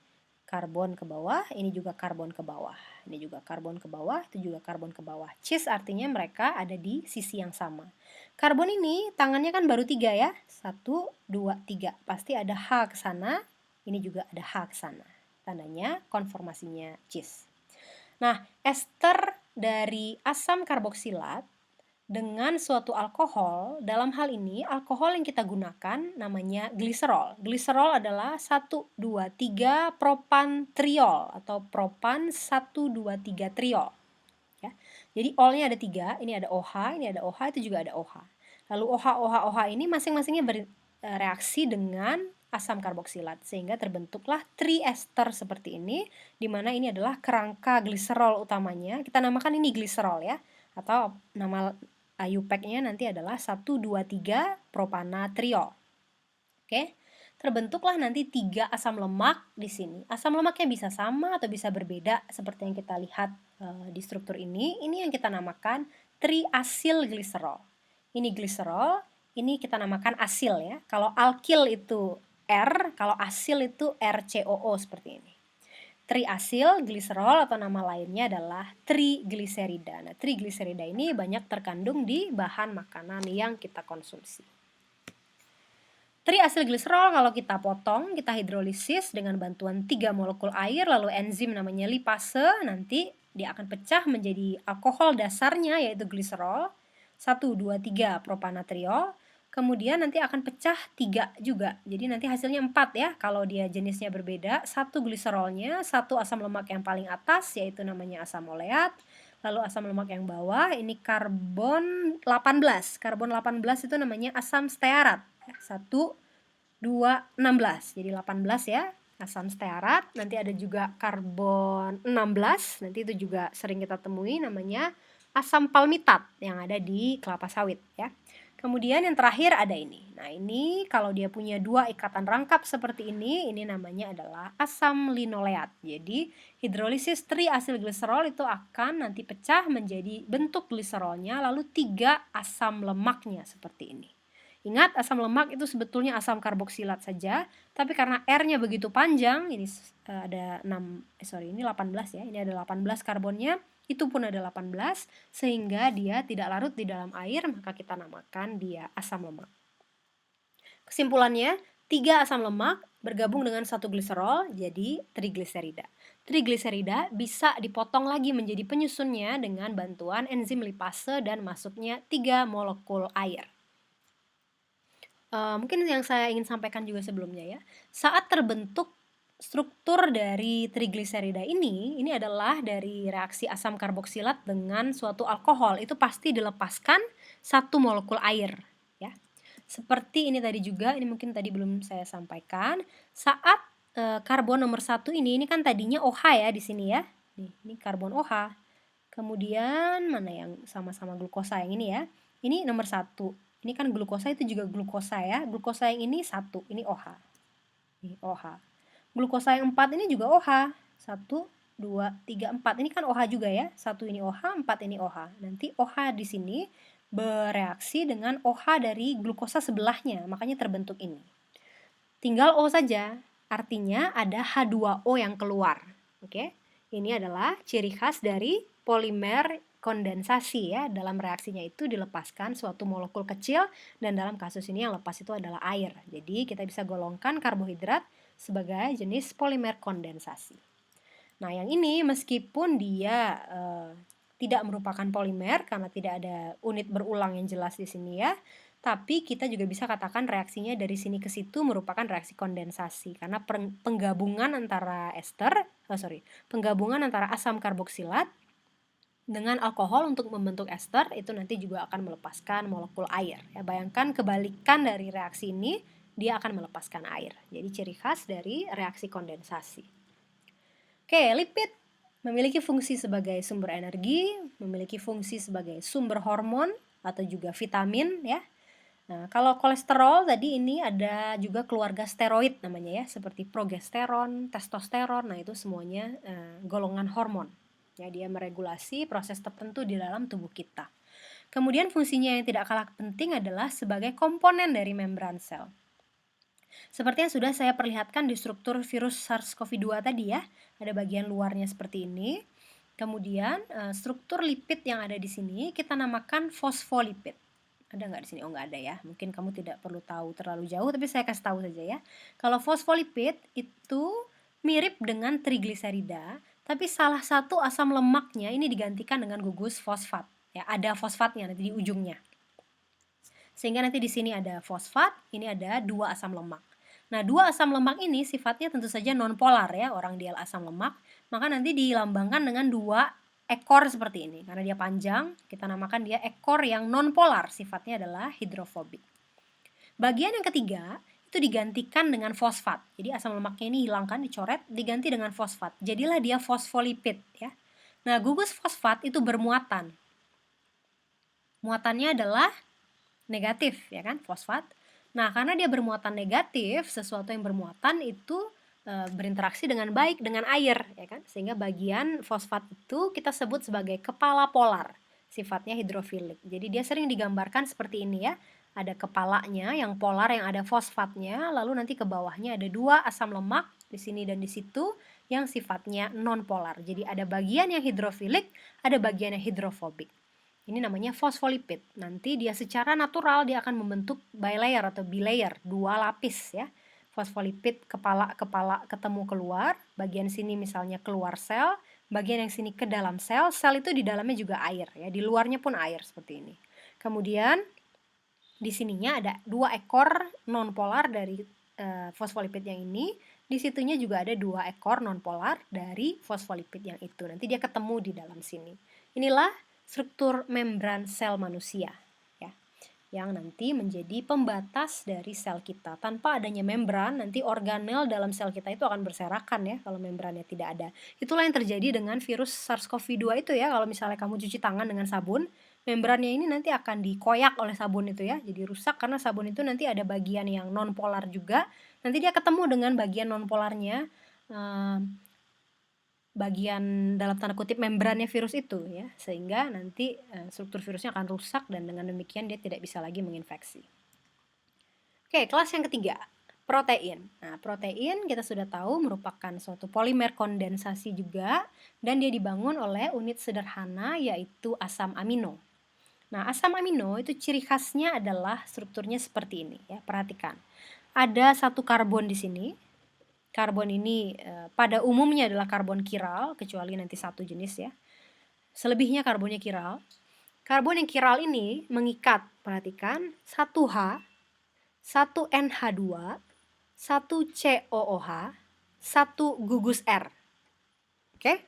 [SPEAKER 1] karbon ke bawah, ini juga karbon ke bawah. Ini juga karbon ke bawah, itu juga karbon ke bawah. Cis artinya mereka ada di sisi yang sama. Karbon ini tangannya kan baru 3 ya. 1, 2, 3. Pasti ada H ke sana, ini juga ada H ke sana. Tandanya konformasinya cis. Nah, ester dari asam karboksilat dengan suatu alkohol. Dalam hal ini, alkohol yang kita gunakan namanya gliserol. Gliserol adalah 1,2,3 propantriol atau propan 1,2,3 triol. Ya. Jadi olnya ada 3, ini ada OH, ini ada OH, itu juga ada OH. Lalu OH ini masing-masingnya bereaksi dengan asam karboksilat sehingga terbentuklah triester seperti ini, di mana ini adalah kerangka gliserol utamanya. Kita namakan ini gliserol ya, atau nama IUPAC-nya nanti adalah 1,2,3 propanatriol. Oke. Terbentuklah nanti 3 asam lemak di sini. Asam lemaknya bisa sama atau bisa berbeda seperti yang kita lihat di struktur ini. Ini yang kita namakan triasil gliserol. Ini gliserol, ini kita namakan asil ya. Kalau alkil itu R, kalau asil itu RCOO seperti ini. Triasil gliserol atau nama lainnya adalah trigliserida. Nah, trigliserida ini banyak terkandung di bahan makanan yang kita konsumsi. Triasil gliserol kalau kita potong, kita hidrolisis dengan bantuan 3 molekul air, lalu enzim namanya lipase, nanti dia akan pecah menjadi alkohol dasarnya yaitu gliserol, 1,2,3 propanatriol, kemudian nanti akan pecah 3 juga, jadi nanti hasilnya 4 ya, kalau dia jenisnya berbeda, 1 gliserolnya, 1 asam lemak yang paling atas yaitu namanya asam oleat, lalu asam lemak yang bawah ini karbon 18, karbon 18 itu namanya asam stearat, 1, 2, 16, jadi 18 ya, asam stearat. Nanti ada juga karbon 16, nanti itu juga sering kita temui namanya asam palmitat yang ada di kelapa sawit ya. Kemudian yang terakhir ada ini. Nah, ini kalau dia punya 2 ikatan rangkap seperti ini namanya adalah asam linoleat. Jadi hidrolisis triasil gliserol itu akan nanti pecah menjadi bentuk gliserolnya, lalu 3 asam lemaknya seperti ini. Ingat, asam lemak itu sebetulnya asam karboksilat saja, tapi karena R-nya begitu panjang, ini ada 18 ya, ini ada 18 karbonnya, itu pun ada 18, sehingga dia tidak larut di dalam air, maka kita namakan dia asam lemak. Kesimpulannya, 3 asam lemak bergabung dengan 1 gliserol, jadi trigliserida. Trigliserida bisa dipotong lagi menjadi penyusunnya dengan bantuan enzim lipase dan masuknya 3 molekul air. Mungkin yang saya ingin sampaikan juga sebelumnya ya, saat terbentuk struktur dari trigliserida ini adalah dari reaksi asam karboksilat dengan suatu alkohol, itu pasti dilepaskan 1 molekul air ya. Seperti ini tadi juga, ini mungkin tadi belum saya sampaikan, saat karbon nomor 1 ini kan tadinya OH ya di sini ya, ini karbon OH, kemudian mana yang sama-sama glukosa yang ini ya, ini nomor 1. Ini kan glukosa, itu juga glukosa ya. Glukosa yang ini 1, ini OH. Ini OH. Glukosa yang 4 ini juga OH. 1, 2, 3, 4. Ini kan OH juga ya. 1 ini OH, 4 ini OH. Nanti OH di sini bereaksi dengan OH dari glukosa sebelahnya, makanya terbentuk ini. Tinggal O saja, artinya ada H2O yang keluar. Oke? Ini adalah ciri khas dari polimer kondensasi ya. Dalam reaksinya itu dilepaskan suatu molekul kecil, dan dalam kasus ini yang lepas itu adalah air. Jadi kita bisa golongkan karbohidrat sebagai jenis polimer kondensasi. Nah, yang ini meskipun dia tidak merupakan polimer karena tidak ada unit berulang yang jelas di sini ya, tapi kita juga bisa katakan reaksinya dari sini ke situ merupakan reaksi kondensasi karena penggabungan antara penggabungan antara asam karboksilat dengan alkohol untuk membentuk ester itu nanti juga akan melepaskan molekul air. Ya, bayangkan kebalikan dari reaksi ini, dia akan melepaskan air. Jadi ciri khas dari reaksi kondensasi. Oke, lipid memiliki fungsi sebagai sumber energi, memiliki fungsi sebagai sumber hormon atau juga vitamin ya. Nah, kalau kolesterol tadi ini ada juga keluarga steroid namanya ya, seperti progesteron, testosteron. Nah, itu semuanya golongan hormon. Ya, dia meregulasi proses tertentu di dalam tubuh kita. Kemudian fungsinya yang tidak kalah penting adalah sebagai komponen dari membran sel. Seperti yang sudah saya perlihatkan di struktur virus SARS-CoV-2 tadi ya, ada bagian luarnya seperti ini. Kemudian struktur lipid yang ada di sini kita namakan fosfolipid. Ada nggak di sini? Oh, nggak ada ya. Mungkin kamu tidak perlu tahu terlalu jauh, tapi saya kasih tahu saja ya. Kalau fosfolipid itu mirip dengan trigliserida, tapi salah satu asam lemaknya ini digantikan dengan gugus fosfat Ya, ada fosfatnya nanti di ujungnya. Sehingga nanti di sini ada fosfat, ini ada 2 asam lemak. Nah, 2 asam lemak ini sifatnya tentu saja nonpolar ya, orang dial asam lemak, maka nanti dilambangkan dengan 2 ekor seperti ini. Karena dia panjang, kita namakan dia ekor yang nonpolar, sifatnya adalah hidrofobik. Bagian yang ketiga itu digantikan dengan fosfat. Jadi asam lemaknya ini hilangkan, dicoret, diganti dengan fosfat. Jadilah dia fosfolipid ya. Nah, gugus fosfat itu bermuatan. Muatannya adalah negatif ya kan, fosfat. Nah, karena dia bermuatan negatif, sesuatu yang bermuatan itu berinteraksi dengan baik dengan air ya kan, sehingga bagian fosfat itu kita sebut sebagai kepala polar, sifatnya hidrofilik. Jadi dia sering digambarkan seperti ini ya, ada kepalanya yang polar yang ada fosfatnya, lalu nanti ke bawahnya ada 2 asam lemak di sini dan di situ yang sifatnya non polar. Jadi ada bagian yang hidrofilik, ada bagian yang hidrofobik. Ini namanya fosfolipid. Nanti dia secara natural dia akan membentuk bilayer atau bilayer, 2 lapis ya. Fosfolipid kepala ketemu keluar, bagian sini misalnya keluar sel, bagian yang sini ke dalam sel, sel itu di dalamnya juga air ya, di luarnya pun air seperti ini. Kemudian di sininya ada 2 ekor nonpolar dari fosfolipid yang ini, di situnya juga ada 2 ekor nonpolar dari fosfolipid yang itu. Nanti dia ketemu di dalam sini. Inilah struktur membran sel manusia ya, yang nanti menjadi pembatas dari sel kita. Tanpa adanya membran, nanti organel dalam sel kita itu akan berserakan ya kalau membrannya tidak ada. Itulah yang terjadi dengan virus SARS-CoV-2 itu ya. Kalau misalnya kamu cuci tangan dengan sabun, membrannya ini nanti akan dikoyak oleh sabun itu ya, jadi rusak karena sabun itu nanti ada bagian yang nonpolar juga. Nanti dia ketemu dengan bagian nonpolarnya, bagian dalam tanda kutip membrannya virus itu ya, sehingga nanti struktur virusnya akan rusak dan dengan demikian dia tidak bisa lagi menginfeksi. Oke, kelas yang ketiga, protein. Nah, protein kita sudah tahu merupakan suatu polimer kondensasi juga dan dia dibangun oleh unit sederhana yaitu asam amino. Nah, asam amino itu ciri khasnya adalah strukturnya seperti ini ya, perhatikan. Ada 1 karbon di sini. Karbon ini pada umumnya adalah karbon kiral, kecuali nanti 1 jenis ya. Selebihnya karbonnya kiral. Karbon yang kiral ini mengikat, perhatikan, 1H, 1 NH2, 1 COOH, 1 gugus R. Oke?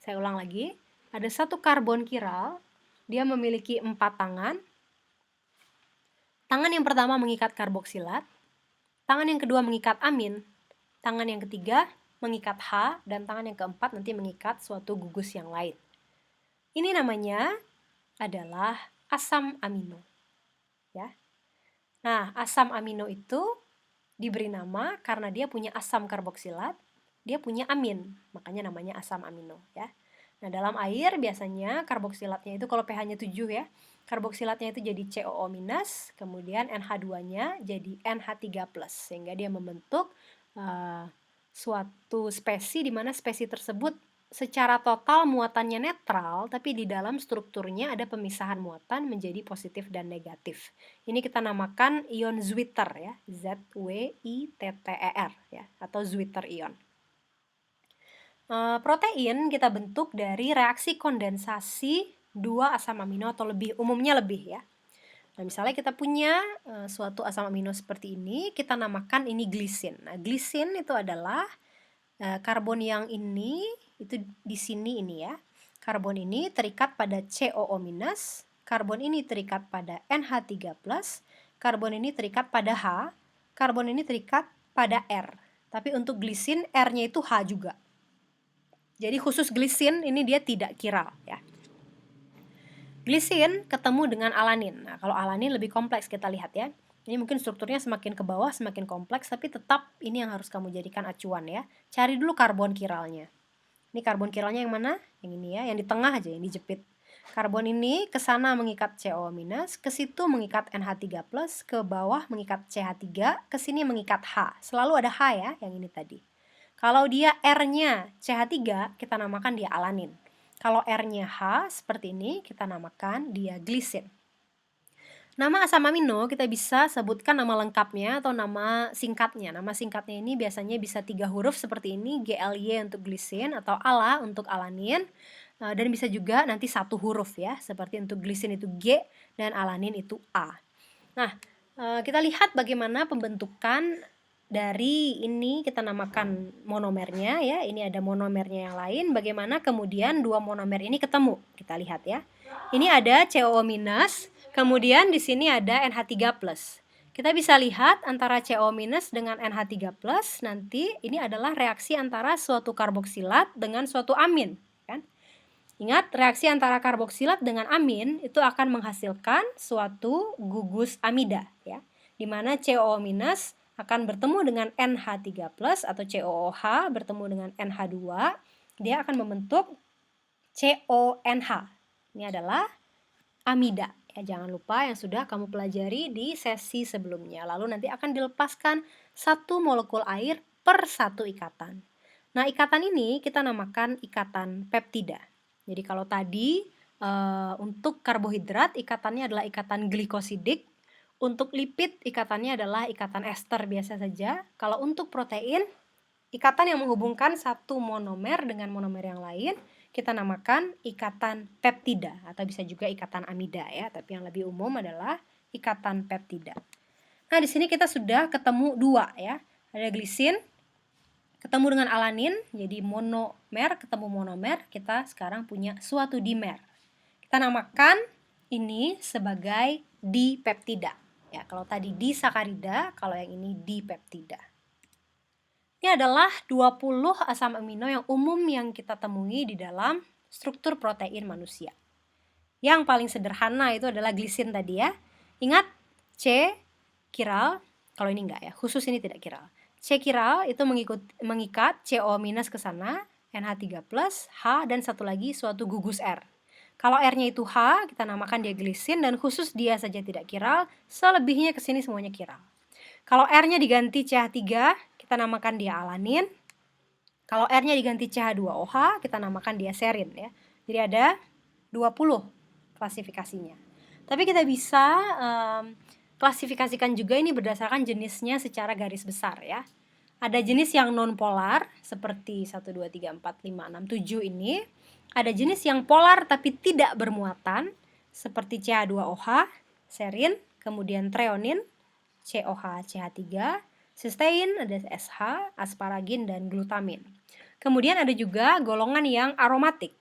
[SPEAKER 1] Saya ulang lagi. Ada 1 karbon kiral, dia memiliki 4 tangan. Tangan yang pertama mengikat karboksilat, tangan yang kedua mengikat amin, tangan yang ketiga mengikat H, dan tangan yang keempat nanti mengikat suatu gugus yang lain. Ini namanya adalah asam amino. Ya. Nah, asam amino itu diberi nama karena dia punya asam karboksilat, dia punya amin, makanya namanya asam amino ya. Nah, dalam air biasanya karboksilatnya itu kalau pH-nya 7 ya, karboksilatnya itu jadi COO-, kemudian NH2-nya jadi NH3+, sehingga dia membentuk suatu spesi di mana spesi tersebut secara total muatannya netral, tapi di dalam strukturnya ada pemisahan muatan menjadi positif dan negatif. Ini kita namakan ion Zwitter ya, ZWITTER ya, atau Zwitter ion. Protein kita bentuk dari reaksi kondensasi 2 asam amino atau lebih, umumnya lebih ya. Nah, misalnya kita punya suatu asam amino seperti ini, kita namakan ini glisin. Nah, glisin itu adalah karbon yang ini, itu di sini ini ya. Karbon ini terikat pada COO-, karbon ini terikat pada NH3+, karbon ini terikat pada H, karbon ini terikat pada R. Tapi untuk glisin, R-nya itu H juga. Jadi khusus glisin ini dia tidak kiral ya. Glisin ketemu dengan alanin. Nah, kalau alanin lebih kompleks kita lihat ya. Ini mungkin strukturnya semakin ke bawah semakin kompleks, tapi tetap ini yang harus kamu jadikan acuan ya. Cari dulu karbon kiralnya. Ini karbon kiralnya yang mana? Yang ini ya, yang di tengah aja, yang dijepit. Karbon ini ke sana mengikat COO-, ke situ mengikat NH3+, ke bawah mengikat CH3, ke sini mengikat H. Selalu ada H ya, yang ini tadi. Kalau dia R-nya CH3, kita namakan dia alanin. Kalau R-nya H seperti ini, kita namakan dia glisin. Nama asam amino kita bisa sebutkan nama lengkapnya atau nama singkatnya. Nama singkatnya ini biasanya bisa 3 huruf seperti ini, GLY untuk glisin atau ALA untuk alanin. dan bisa juga nanti satu huruf ya, seperti untuk glisin itu G dan alanin itu A. Nah, kita lihat bagaimana pembentukan dari ini, kita namakan monomernya ya. Ini ada monomernya yang lain, bagaimana kemudian dua monomer ini ketemu. Kita lihat ya. Ini ada COO-, kemudian di sini ada NH3+. Kita bisa lihat antara CO- dengan NH3+, nanti ini adalah reaksi antara suatu karboksilat dengan suatu amin, kan? Ingat, reaksi antara karboksilat dengan amin itu akan menghasilkan suatu gugus amida, ya, di mana COO- akan bertemu dengan NH3+ atau COOH bertemu dengan NH2, dia akan membentuk CONH. Ini adalah amida. Ya, jangan lupa yang sudah kamu pelajari di sesi sebelumnya. Lalu nanti akan dilepaskan satu molekul air per satu ikatan. Nah, ikatan ini kita namakan ikatan peptida. Jadi kalau tadi untuk karbohidrat ikatannya adalah ikatan glikosidik, untuk lipid ikatannya adalah ikatan ester biasa saja. Kalau untuk protein, ikatan yang menghubungkan satu monomer dengan monomer yang lain kita namakan ikatan peptida atau bisa juga ikatan amida ya, tapi yang lebih umum adalah ikatan peptida. Nah, di sini kita sudah ketemu dua ya. Ada glisin ketemu dengan alanin, jadi monomer ketemu monomer, kita sekarang punya suatu dimer. Kita namakan ini sebagai dipeptida. Ya, kalau tadi disakarida, kalau yang ini dipeptida. Ini adalah 20 asam amino yang umum yang kita temui di dalam struktur protein manusia. Yang paling sederhana itu adalah glisin tadi ya. Ingat, C kiral, kalau ini enggak ya, khusus ini tidak kiral. C kiral itu mengikat CO- ke sana, NH3+, H, dan satu lagi suatu gugus R. Kalau R-nya itu H, kita namakan dia glisin, dan khusus dia saja tidak kiral, selebihnya ke sini semuanya kiral. Kalau R-nya diganti CH3, kita namakan dia alanin. Kalau R-nya diganti CH2OH, kita namakan dia serin ya. Jadi ada 20 klasifikasinya. Tapi kita bisa klasifikasikan juga ini berdasarkan jenisnya secara garis besar ya. Ada jenis yang non-polar seperti 1, 2, 3, 4, 5, 6, 7 ini. Ada jenis yang polar tapi tidak bermuatan seperti CH2OH, serin, kemudian treonin, COH, CH3, cystein, ada SH, asparagin, dan glutamin. Kemudian ada juga golongan yang aromatik.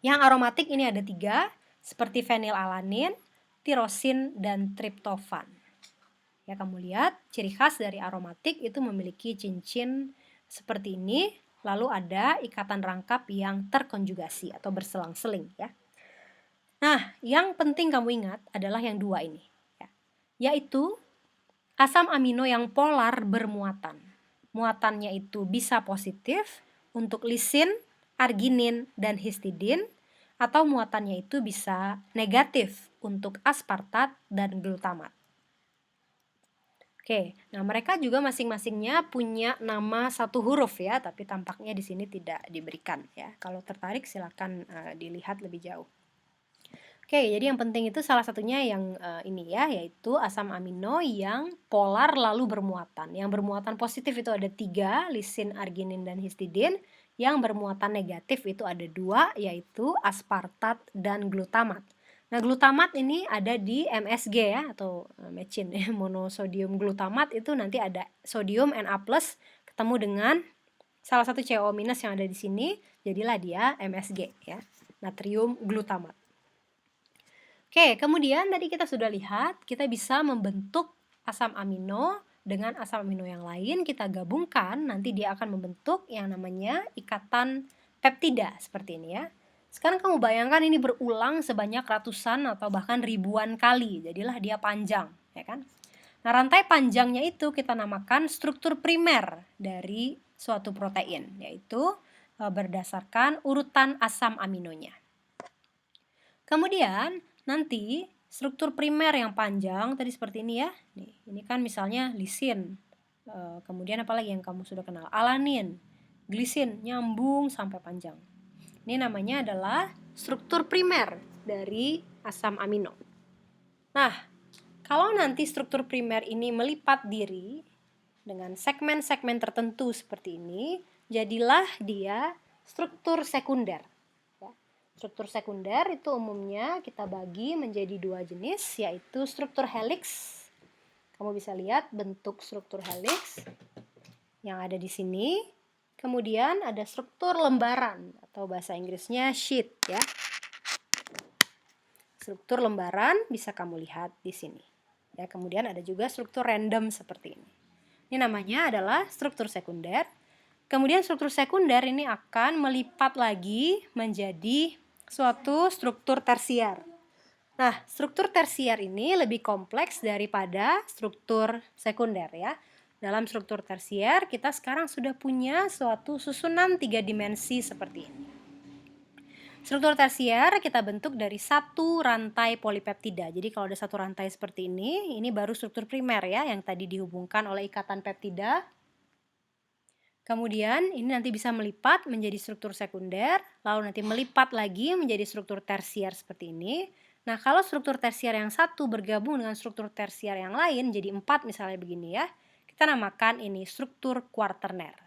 [SPEAKER 1] Yang aromatik ini ada 3, seperti fenilalanin, tirosin, dan triptofan. Ya, kamu lihat ciri khas dari aromatik itu memiliki cincin seperti ini, lalu ada ikatan rangkap yang terkonjugasi atau berselang-seling ya. Nah, yang penting kamu ingat adalah yang dua ini, ya, yaitu asam amino yang polar bermuatan. Muatannya itu bisa positif untuk lisin, arginin, dan histidin, atau muatannya itu bisa negatif untuk aspartat dan glutamat. Oke, nah mereka juga masing-masingnya punya nama satu huruf ya, tapi tampaknya di sini tidak diberikan ya. Kalau tertarik silakan dilihat lebih jauh. Oke, jadi yang penting itu salah satunya yang ini ya, yaitu asam amino yang polar lalu bermuatan. Yang bermuatan positif itu ada 3, lisin, arginin, dan histidin. Yang bermuatan negatif itu ada 2, yaitu aspartat dan glutamat. Nah, glutamat ini ada di MSG ya, atau mecin ya, monosodium glutamat itu nanti ada sodium Na+ ketemu dengan salah satu COO- yang ada di sini, jadilah dia MSG ya, natrium glutamat. Oke, kemudian tadi kita sudah lihat, kita bisa membentuk asam amino dengan asam amino yang lain, kita gabungkan, nanti dia akan membentuk yang namanya ikatan peptida, seperti ini ya. Sekarang kamu bayangkan ini berulang sebanyak ratusan atau bahkan ribuan kali, jadilah dia panjang, ya kan? Nah, rantai panjangnya itu kita namakan struktur primer dari suatu protein, yaitu berdasarkan urutan asam aminonya. Kemudian nanti struktur primer yang panjang tadi seperti ini ya. Nih, ini kan misalnya lisin. Kemudian apalagi yang kamu sudah kenal? Alanin, glisin, nyambung sampai panjang. Ini namanya adalah struktur primer dari asam amino. Nah, kalau nanti struktur primer ini melipat diri dengan segmen-segmen tertentu seperti ini, jadilah dia struktur sekunder. Ya. Struktur sekunder itu umumnya kita bagi menjadi dua jenis, yaitu struktur helix. Kamu bisa lihat bentuk struktur helix yang ada di sini. Kemudian ada struktur lembaran atau bahasa Inggrisnya sheet ya. Struktur lembaran bisa kamu lihat di sini. Ya, kemudian ada juga struktur random seperti ini. Ini namanya adalah struktur sekunder. Kemudian struktur sekunder ini akan melipat lagi menjadi suatu struktur tersier. Nah, struktur tersier ini lebih kompleks daripada struktur sekunder ya. Dalam struktur tersier kita sekarang sudah punya suatu susunan 3 dimensi seperti ini. Struktur tersier kita bentuk dari satu rantai polipeptida. Jadi kalau ada satu rantai seperti ini baru struktur primer ya, yang tadi dihubungkan oleh ikatan peptida. Kemudian ini nanti bisa melipat menjadi struktur sekunder, lalu nanti melipat lagi menjadi struktur tersier seperti ini. Nah, kalau struktur tersier yang satu bergabung dengan struktur tersier yang lain, jadi 4 misalnya begini ya, kita namakan ini struktur kuaterner.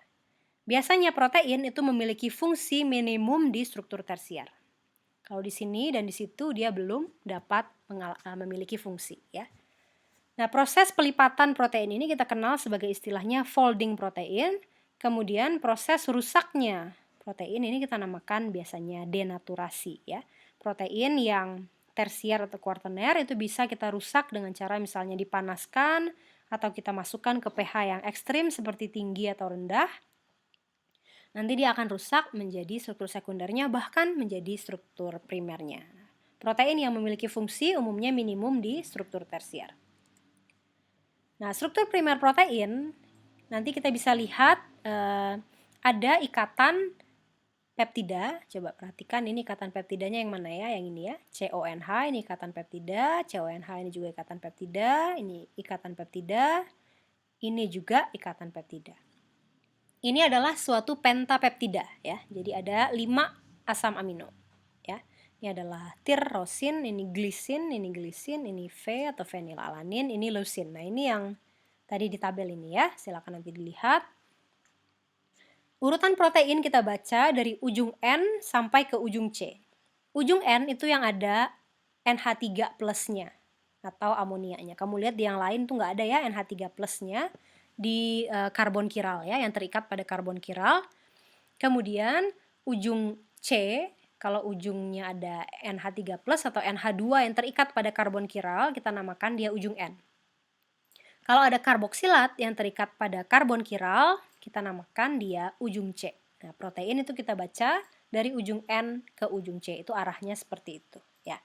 [SPEAKER 1] Biasanya protein itu memiliki fungsi minimum di struktur tersier. Kalau di sini dan di situ dia belum dapat memiliki fungsi ya. Nah, proses pelipatan protein ini kita kenal sebagai istilahnya folding protein. Kemudian proses rusaknya protein ini kita namakan biasanya denaturasi ya. Protein yang tersier atau kuaterner itu bisa kita rusak dengan cara misalnya dipanaskan atau kita masukkan ke pH yang ekstrim seperti tinggi atau rendah. Nanti dia akan rusak menjadi struktur sekundernya bahkan menjadi struktur primernya. Protein yang memiliki fungsi umumnya minimum di struktur tersier. Nah, struktur primer protein nanti kita bisa lihat ada ikatan peptida. Coba perhatikan ini ikatan peptidanya yang mana ya? Yang ini ya, CONH ini ikatan peptida, CONH ini juga ikatan peptida, ini ikatan peptida, ini juga ikatan peptida. Ini adalah suatu pentapeptida ya. Jadi ada 5 asam amino ya. Ini adalah tirosin, ini glisin, ini V atau fenilalanin, ini leusin. Nah, ini yang tadi di tabel ini ya. Silakan nanti dilihat. Urutan protein kita baca dari ujung N sampai ke ujung C. Ujung N itu yang ada NH3 plusnya atau amonianya. Kamu lihat di yang lain tuh nggak ada ya NH3 plusnya di karbon kiral ya, yang terikat pada karbon kiral. Kemudian ujung C, kalau ujungnya ada NH3 plus atau NH2 yang terikat pada karbon kiral, kita namakan dia ujung N. Kalau ada karboksilat yang terikat pada karbon kiral, kita namakan dia ujung C. Nah, protein itu kita baca dari ujung N ke ujung C, itu arahnya seperti itu ya.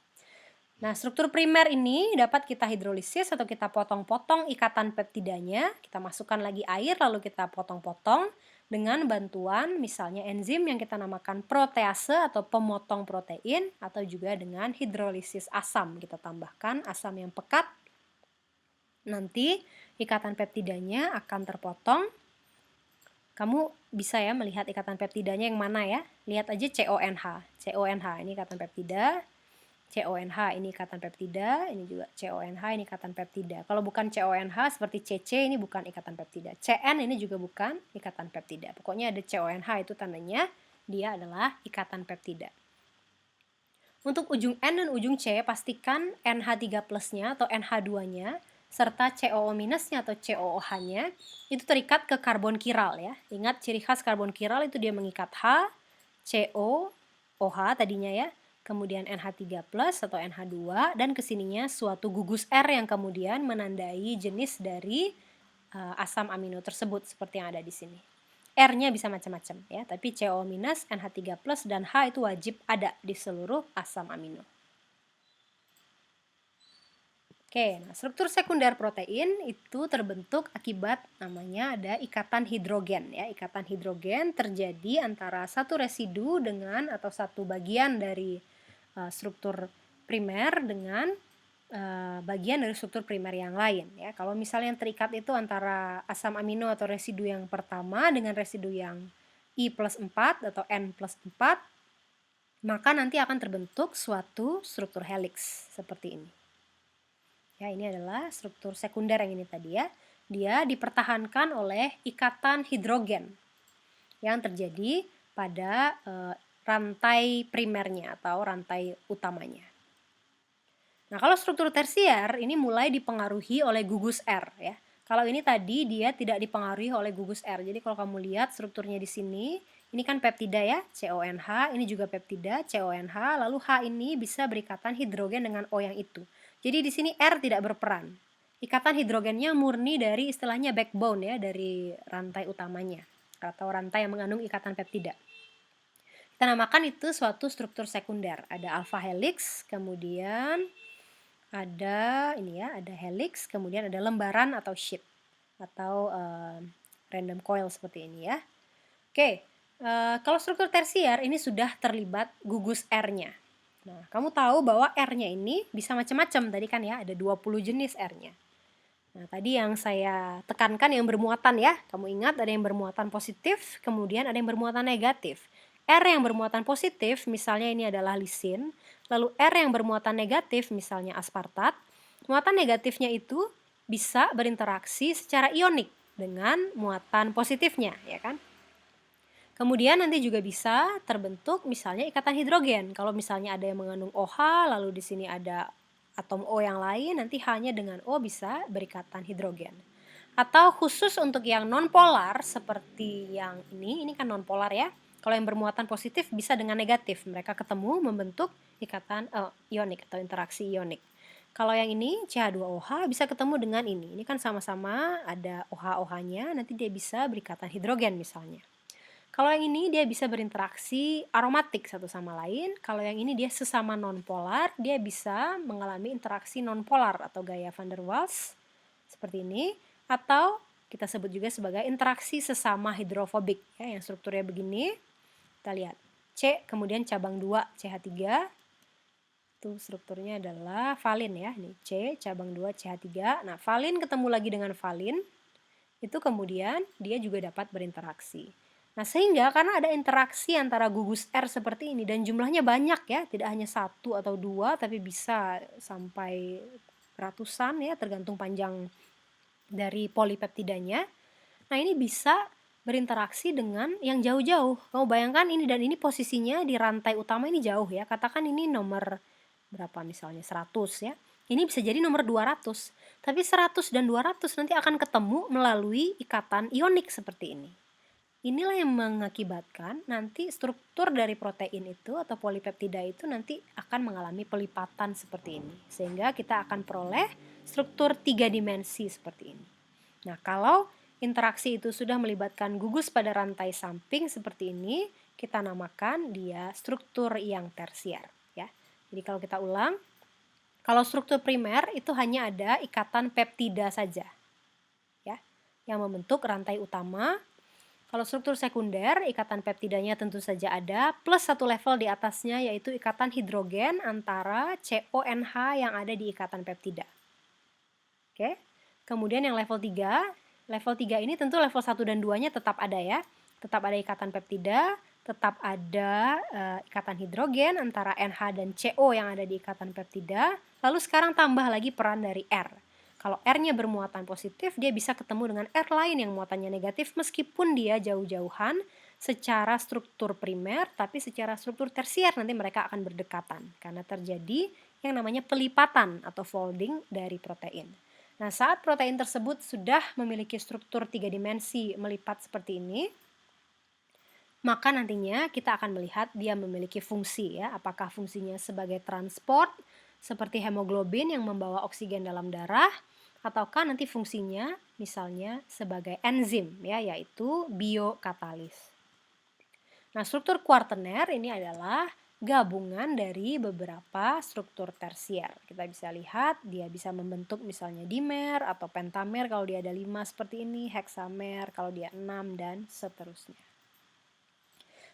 [SPEAKER 1] Nah, struktur primer ini dapat kita hidrolisis atau kita potong-potong ikatan peptidanya, kita masukkan lagi air lalu kita potong-potong dengan bantuan misalnya enzim yang kita namakan protease atau pemotong protein, atau juga dengan hidrolisis asam, kita tambahkan asam yang pekat. Nanti ikatan peptidanya akan terpotong. Kamu bisa ya melihat ikatan peptidanya yang mana ya. Lihat aja CONH. CONH ini ikatan peptida. CONH ini ikatan peptida, ini juga CONH ini ikatan peptida. Kalau bukan CONH seperti CC ini bukan ikatan peptida. CN ini juga bukan ikatan peptida. Pokoknya ada CONH itu tandanya dia adalah ikatan peptida. Untuk ujung N dan ujung C pastikan NH3 plusnya atau NH2-nya serta COO minusnya atau COOH-nya itu terikat ke karbon kiral ya. Ingat ciri khas karbon kiral itu dia mengikat H, CO, OH tadinya ya. Kemudian NH3 plus atau NH2 dan kesininya suatu gugus R yang kemudian menandai jenis dari asam amino tersebut seperti yang ada di sini. R-nya bisa macam-macam ya, tapi CO minus, NH3 plus dan H itu wajib ada di seluruh asam amino. Oke, nah struktur sekunder protein itu terbentuk akibat namanya ada ikatan hidrogen ya. Ikatan hidrogen terjadi antara satu residu dengan atau satu bagian dari struktur primer dengan bagian dari struktur primer yang lain ya. Kalau misalnya yang terikat itu antara asam amino atau residu yang pertama dengan residu yang I plus 4 atau N plus 4, maka nanti akan terbentuk suatu struktur helix seperti ini. Ya, ini adalah struktur sekunder yang ini tadi ya. Dia dipertahankan oleh ikatan hidrogen yang terjadi pada rantai primernya atau rantai utamanya. Nah, kalau struktur tersier ini mulai dipengaruhi oleh gugus R ya. Kalau ini tadi dia tidak dipengaruhi oleh gugus R. Jadi kalau kamu lihat strukturnya di sini, ini kan peptida ya, CONH, ini juga peptida, CONH, lalu H ini bisa berikatan hidrogen dengan O yang itu. Jadi di sini R tidak berperan. Ikatan hidrogennya murni dari istilahnya backbone ya, dari rantai utamanya atau rantai yang mengandung ikatan peptida. Kita namakan itu suatu struktur sekunder. Ada alpha helix, kemudian ada ini ya, ada helix, kemudian ada lembaran atau sheet atau random coil seperti ini ya. Oke, kalau struktur tersier ini sudah terlibat gugus R-nya. Nah, kamu tahu bahwa R-nya ini bisa macam-macam tadi kan ya, ada 20 jenis R-nya. Nah, tadi yang saya tekankan yang bermuatan ya, kamu ingat ada yang bermuatan positif, kemudian ada yang bermuatan negatif. R yang bermuatan positif, misalnya ini adalah lisin, lalu R yang bermuatan negatif, misalnya aspartat, muatan negatifnya itu bisa berinteraksi secara ionik dengan muatan positifnya, ya kan? Kemudian nanti juga bisa terbentuk misalnya ikatan hidrogen. Kalau misalnya ada yang mengandung OH, lalu di sini ada atom O yang lain, nanti H-nya dengan O bisa berikatan hidrogen. Atau khusus untuk yang nonpolar seperti yang ini kan nonpolar ya. Kalau yang bermuatan positif bisa dengan negatif, mereka ketemu membentuk ikatan ionik atau interaksi ionik. Kalau yang ini CH2OH bisa ketemu dengan ini kan sama-sama ada OH-OH-nya, nanti dia bisa berikatan hidrogen misalnya. Kalau yang ini dia bisa berinteraksi aromatik satu sama lain. Kalau yang ini dia sesama nonpolar, dia bisa mengalami interaksi nonpolar atau gaya van der Waals seperti ini, atau kita sebut juga sebagai interaksi sesama hidrofobik ya, yang strukturnya begini. Kita lihat C kemudian cabang 2 CH3 itu strukturnya adalah valin ya, ini C cabang 2 CH3. Nah, valin ketemu lagi dengan valin itu kemudian dia juga dapat berinteraksi. Nah, sehingga karena ada interaksi antara gugus R seperti ini dan jumlahnya banyak ya, tidak hanya 1 atau 2 tapi bisa sampai ratusan ya, tergantung panjang dari polipeptidanya. Nah, ini bisa berinteraksi dengan yang jauh-jauh. Kamu bayangkan ini dan ini posisinya di rantai utama ini jauh ya. Katakan ini nomor berapa misalnya 100 ya. Ini bisa jadi nomor 200. Tapi 100 dan 200 nanti akan ketemu melalui ikatan ionik seperti ini. Inilah yang mengakibatkan nanti struktur dari protein itu atau polipeptida itu nanti akan mengalami pelipatan seperti ini. Sehingga kita akan peroleh struktur 3 dimensi seperti ini. Nah, kalau interaksi itu sudah melibatkan gugus pada rantai samping seperti ini, kita namakan dia struktur yang tersier ya. Jadi kalau kita ulang, kalau struktur primer itu hanya ada ikatan peptida saja ya, yang membentuk rantai utama. Kalau struktur sekunder, ikatan peptidanya tentu saja ada, plus satu level di atasnya yaitu ikatan hidrogen antara CONH yang ada di ikatan peptida. Oke. Kemudian yang level 3 ini tentu level 1 dan 2-nya tetap ada ya. Tetap ada ikatan peptida, tetap ada ikatan hidrogen antara NH dan CO yang ada di ikatan peptida. Lalu sekarang tambah lagi peran dari R. Kalau R-nya bermuatan positif, dia bisa ketemu dengan R lain yang muatannya negatif meskipun dia jauh-jauhan secara struktur primer, tapi secara struktur tersier nanti mereka akan berdekatan karena terjadi yang namanya pelipatan atau folding dari protein. Nah, saat protein tersebut sudah memiliki struktur 3 dimensi melipat seperti ini, maka nantinya kita akan melihat dia memiliki fungsi ya, apakah fungsinya sebagai transport seperti hemoglobin yang membawa oksigen dalam darah, ataukah nanti fungsinya misalnya sebagai enzim ya, yaitu biokatalis. Nah, struktur kuartener ini adalah gabungan dari beberapa struktur tersier. Kita bisa lihat dia bisa membentuk misalnya dimer atau pentamer kalau dia ada 5 seperti ini, heksamer kalau dia 6 dan seterusnya.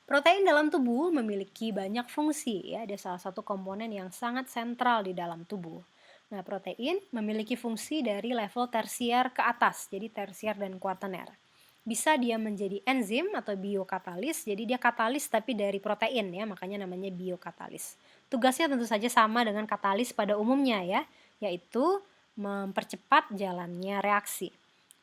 [SPEAKER 1] Protein dalam tubuh memiliki banyak fungsi ya, dia salah satu komponen yang sangat sentral di dalam tubuh. Nah, protein memiliki fungsi dari level tersier ke atas, jadi tersier dan kuartener. Bisa dia menjadi enzim atau biokatalis, jadi dia katalis tapi dari protein ya, makanya namanya biokatalis. Tugasnya tentu saja sama dengan katalis pada umumnya ya, yaitu mempercepat jalannya reaksi.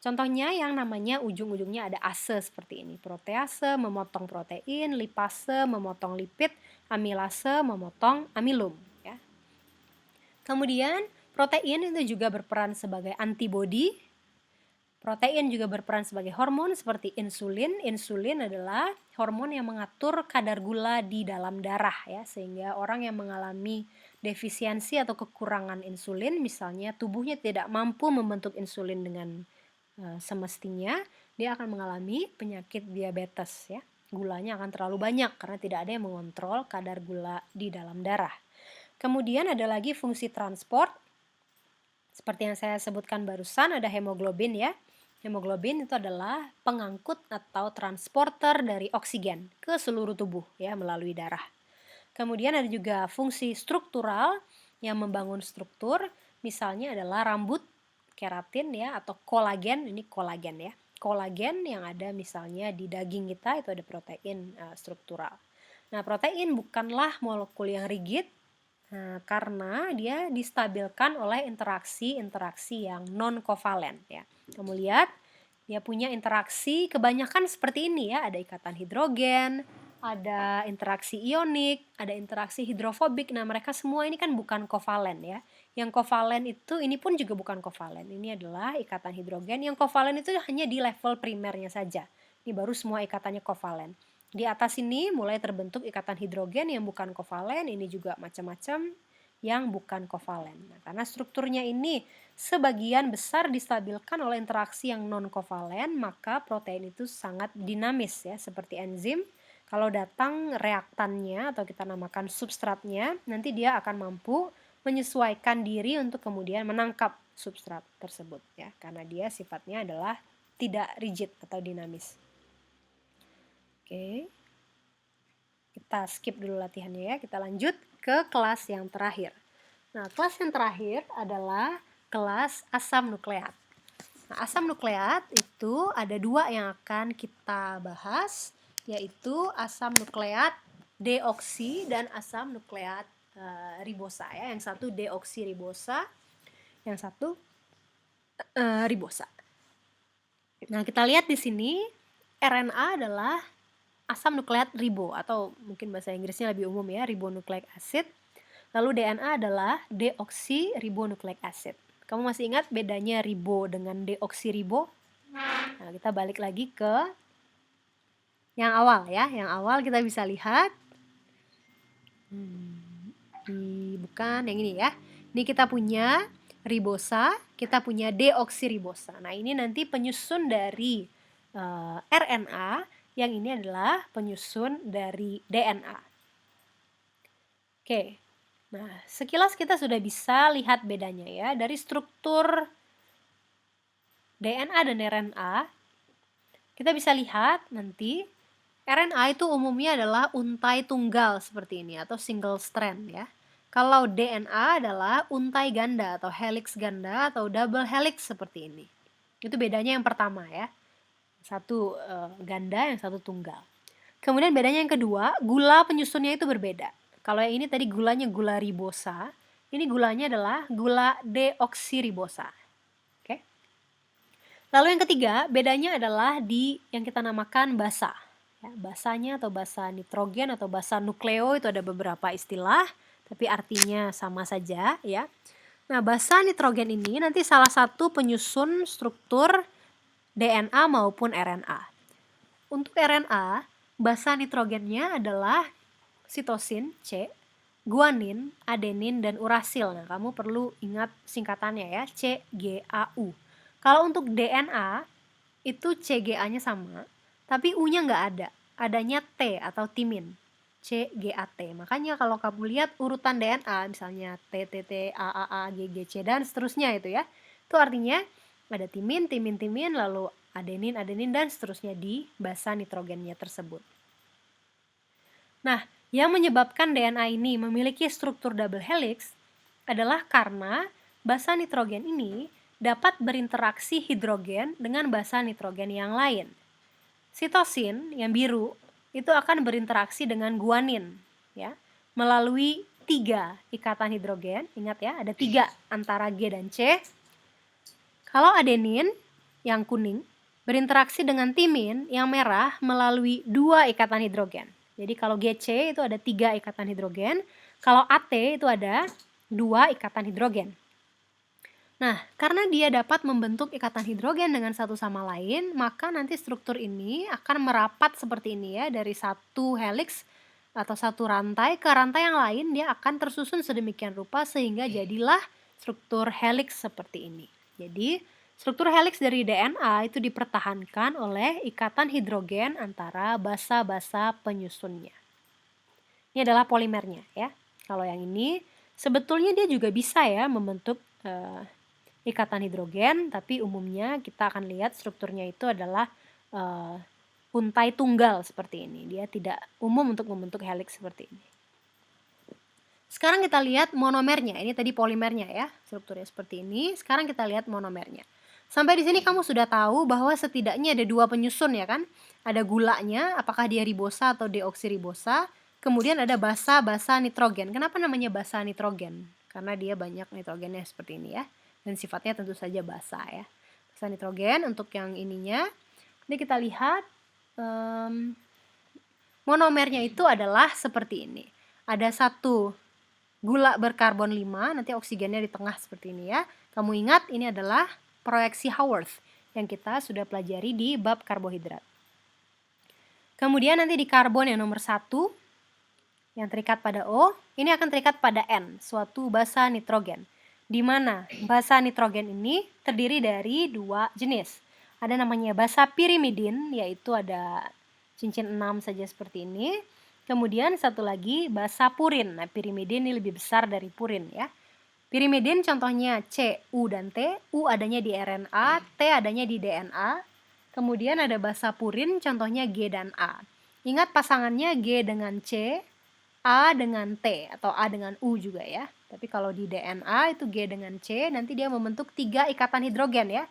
[SPEAKER 1] Contohnya yang namanya ujung-ujungnya ada ase seperti ini. Protease memotong protein, lipase memotong lipid, amilase memotong amilum. Ya. Kemudian protein itu juga berperan sebagai antibodi. Protein juga berperan sebagai hormon seperti insulin. Insulin adalah hormon yang mengatur kadar gula di dalam darah ya, sehingga orang yang mengalami defisiensi atau kekurangan insulin, misalnya tubuhnya tidak mampu membentuk insulin dengan semestinya, dia akan mengalami penyakit diabetes ya. Gulanya akan terlalu banyak karena tidak ada yang mengontrol kadar gula di dalam darah. Kemudian ada lagi fungsi transport. Seperti yang saya sebutkan barusan, ada hemoglobin ya. Hemoglobin itu adalah pengangkut atau transporter dari oksigen ke seluruh tubuh ya melalui darah. Kemudian ada juga fungsi struktural yang membangun struktur, misalnya adalah rambut, keratin ya, atau kolagen. Ini kolagen ya. Kolagen yang ada misalnya di daging kita itu ada protein struktural. Nah, protein bukanlah molekul yang rigid, karena dia distabilkan oleh interaksi-interaksi yang non-kovalen ya. Kamu lihat dia punya interaksi kebanyakan seperti ini ya, ada ikatan hidrogen, ada interaksi ionik, ada interaksi hidrofobik. Nah, mereka semua ini kan bukan kovalen ya. Yang kovalen itu ini pun juga bukan kovalen. Ini adalah ikatan hidrogen. Yang kovalen itu hanya di level primernya saja. Ini baru semua ikatannya kovalen. Di atas ini mulai terbentuk ikatan hidrogen yang bukan kovalen, ini juga macam-macam yang bukan kovalen. Nah, karena strukturnya ini sebagian besar distabilkan oleh interaksi yang non-kovalen, maka protein itu sangat dinamis ya, seperti enzim. Kalau datang reaktannya atau kita namakan substratnya, nanti dia akan mampu menyesuaikan diri untuk kemudian menangkap substrat tersebut ya, karena dia sifatnya adalah tidak rigid atau dinamis. Oke, kita skip dulu latihannya ya, kita lanjut ke kelas yang terakhir. Nah, kelas yang terakhir adalah kelas asam nukleat. Nah, asam nukleat itu ada dua yang akan kita bahas, yaitu asam nukleat deoksi dan asam nukleat ribosa ya. Yang satu deoksiribosa, yang satu ribosa. Nah, kita lihat di sini RNA adalah asam nukleat ribo, atau mungkin bahasa Inggrisnya lebih umum ya, ribonucleic acid. Lalu DNA adalah deoksiribonukleik acid. Kamu masih ingat bedanya ribo dengan deoksiribo? Nah, kita balik lagi ke yang awal ya. Yang awal kita bisa lihat bukan yang ini ya. Ini kita punya ribosa, kita punya deoksiribosa. Nah, ini nanti penyusun dari RNA, yang ini adalah penyusun dari DNA. Oke. Nah, sekilas kita sudah bisa lihat bedanya ya. Dari struktur DNA dan RNA, kita bisa lihat nanti RNA itu umumnya adalah untai tunggal seperti ini atau single strand ya. Kalau DNA adalah untai ganda atau helix ganda atau double helix seperti ini. Itu bedanya yang pertama ya. Satu ganda, yang satu tunggal. Kemudian bedanya yang kedua, gula penyusunnya itu berbeda. Kalau yang ini tadi gulanya gula ribosa, ini gulanya adalah gula deoksiribosa. Oke. Lalu yang ketiga, bedanya adalah di yang kita namakan basa. Ya, basanya atau basa nitrogen atau basa nukleo itu ada beberapa istilah, tapi artinya sama saja ya. Nah, basa nitrogen ini nanti salah satu penyusun struktur DNA maupun RNA. Untuk RNA, basa nitrogennya adalah sitosin, C, guanin, adenin, dan urasil. Nah, kamu perlu ingat singkatannya ya, CGAU. Kalau untuk DNA, itu CGA-nya sama, tapi U-nya nggak ada. Adanya T atau timin, CGAT. Makanya kalau kamu lihat urutan DNA, misalnya TTT, AAA, GGC, dan seterusnya itu ya, itu artinya ada timin, lalu adenin, dan seterusnya di basa nitrogennya tersebut. Nah, yang menyebabkan DNA ini memiliki struktur double helix adalah karena basa nitrogen ini dapat berinteraksi hidrogen dengan basa nitrogen yang lain. Sitosin yang biru itu akan berinteraksi dengan guanin ya, melalui 3 ikatan hidrogen. Ingat ya, ada 3 antara G dan C. Kalau adenin yang kuning berinteraksi dengan timin yang merah melalui 2 ikatan hidrogen. Jadi kalau GC itu ada 3 ikatan hidrogen, kalau AT itu ada 2 ikatan hidrogen. Nah, karena dia dapat membentuk ikatan hidrogen dengan satu sama lain, maka nanti struktur ini akan merapat seperti ini ya, dari satu helix atau satu rantai ke rantai yang lain, dia akan tersusun sedemikian rupa sehingga jadilah struktur helix seperti ini. Jadi, struktur helix dari DNA itu dipertahankan oleh ikatan hidrogen antara basa-basa penyusunnya. Ini adalah polimernya ya. Kalau yang ini sebetulnya dia juga bisa ya membentuk ikatan hidrogen, tapi umumnya kita akan lihat strukturnya itu adalah untai tunggal seperti ini. Dia tidak umum untuk membentuk helix seperti ini. Sekarang kita lihat monomernya. Ini tadi polimernya ya, strukturnya seperti ini. Sekarang kita lihat monomernya. Sampai di sini kamu sudah tahu bahwa setidaknya ada 2 penyusun ya kan? Ada gulanya, apakah dia ribosa atau deoksiribosa. Kemudian ada basa-basa nitrogen. Kenapa namanya basa nitrogen? Karena dia banyak nitrogennya seperti ini ya. Dan sifatnya tentu saja basa ya. Basa nitrogen untuk yang ininya. Ini kita lihat monomernya itu adalah seperti ini. Ada satu gula berkarbon 5, nanti oksigennya di tengah seperti ini ya. Kamu ingat ini adalah proyeksi Haworth yang kita sudah pelajari di bab karbohidrat. Kemudian nanti di karbon yang nomor 1 yang terikat pada O, ini akan terikat pada N, suatu basa nitrogen. Di mana basa nitrogen ini terdiri dari 2 jenis. Ada namanya basa pirimidin, yaitu ada cincin 6 saja seperti ini. Kemudian satu lagi basa purin. Nah, pirimidin ini lebih besar dari purin ya. Pirimidin contohnya C, U, dan T. U adanya di RNA, T adanya di DNA. Kemudian ada basa purin, contohnya G dan A. Ingat pasangannya G dengan C, A dengan T, atau A dengan U juga ya. Tapi kalau di DNA itu G dengan C, nanti dia membentuk 3 ikatan hidrogen ya.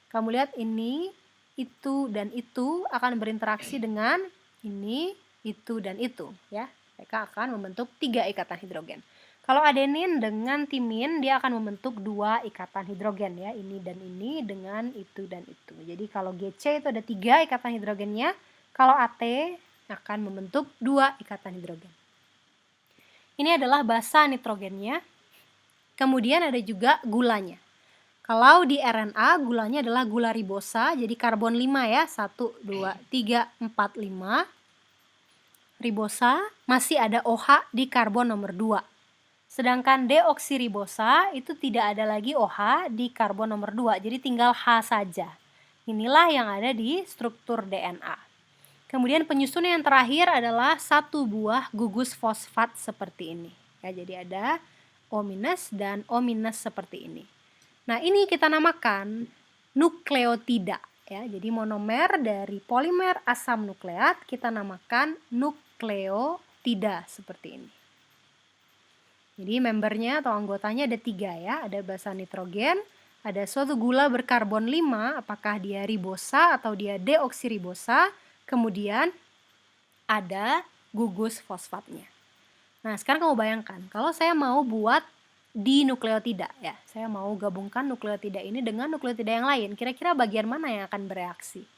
[SPEAKER 1] Kamu lihat ini, itu, dan itu akan berinteraksi dengan ini, itu, dan itu ya. Mereka akan membentuk 3 ikatan hidrogen. Kalau adenin dengan timin, dia akan membentuk 2 ikatan hidrogen ya. Ini dan ini dengan itu dan itu. Jadi kalau GC itu ada 3 ikatan hidrogennya. Kalau AT akan membentuk 2 ikatan hidrogen. Ini adalah basa nitrogennya. Kemudian ada juga gulanya. Kalau di RNA gulanya adalah gula ribosa, jadi karbon 5 ya. 1, 2, 3, 4, 5. Ribosa masih ada OH di karbon nomor 2. Sedangkan deoksiribosa itu tidak ada lagi OH di karbon nomor 2, jadi tinggal H saja. Inilah yang ada di struktur DNA. Kemudian penyusun yang terakhir adalah satu buah gugus fosfat seperti ini. Ya, jadi ada O- dan O- seperti ini. Nah, ini kita namakan nukleotida. Ya, jadi monomer dari polimer asam nukleat kita namakan nukleotida seperti ini. Jadi membernya atau anggotanya ada 3 ya. Ada basa nitrogen, ada suatu gula berkarbon 5, apakah dia ribosa atau dia deoksiribosa. Kemudian ada gugus fosfatnya. Nah, sekarang kamu bayangkan, kalau saya mau buat di nukleotida ya, saya mau gabungkan nukleotida ini dengan nukleotida yang lain, kira-kira bagian mana yang akan bereaksi?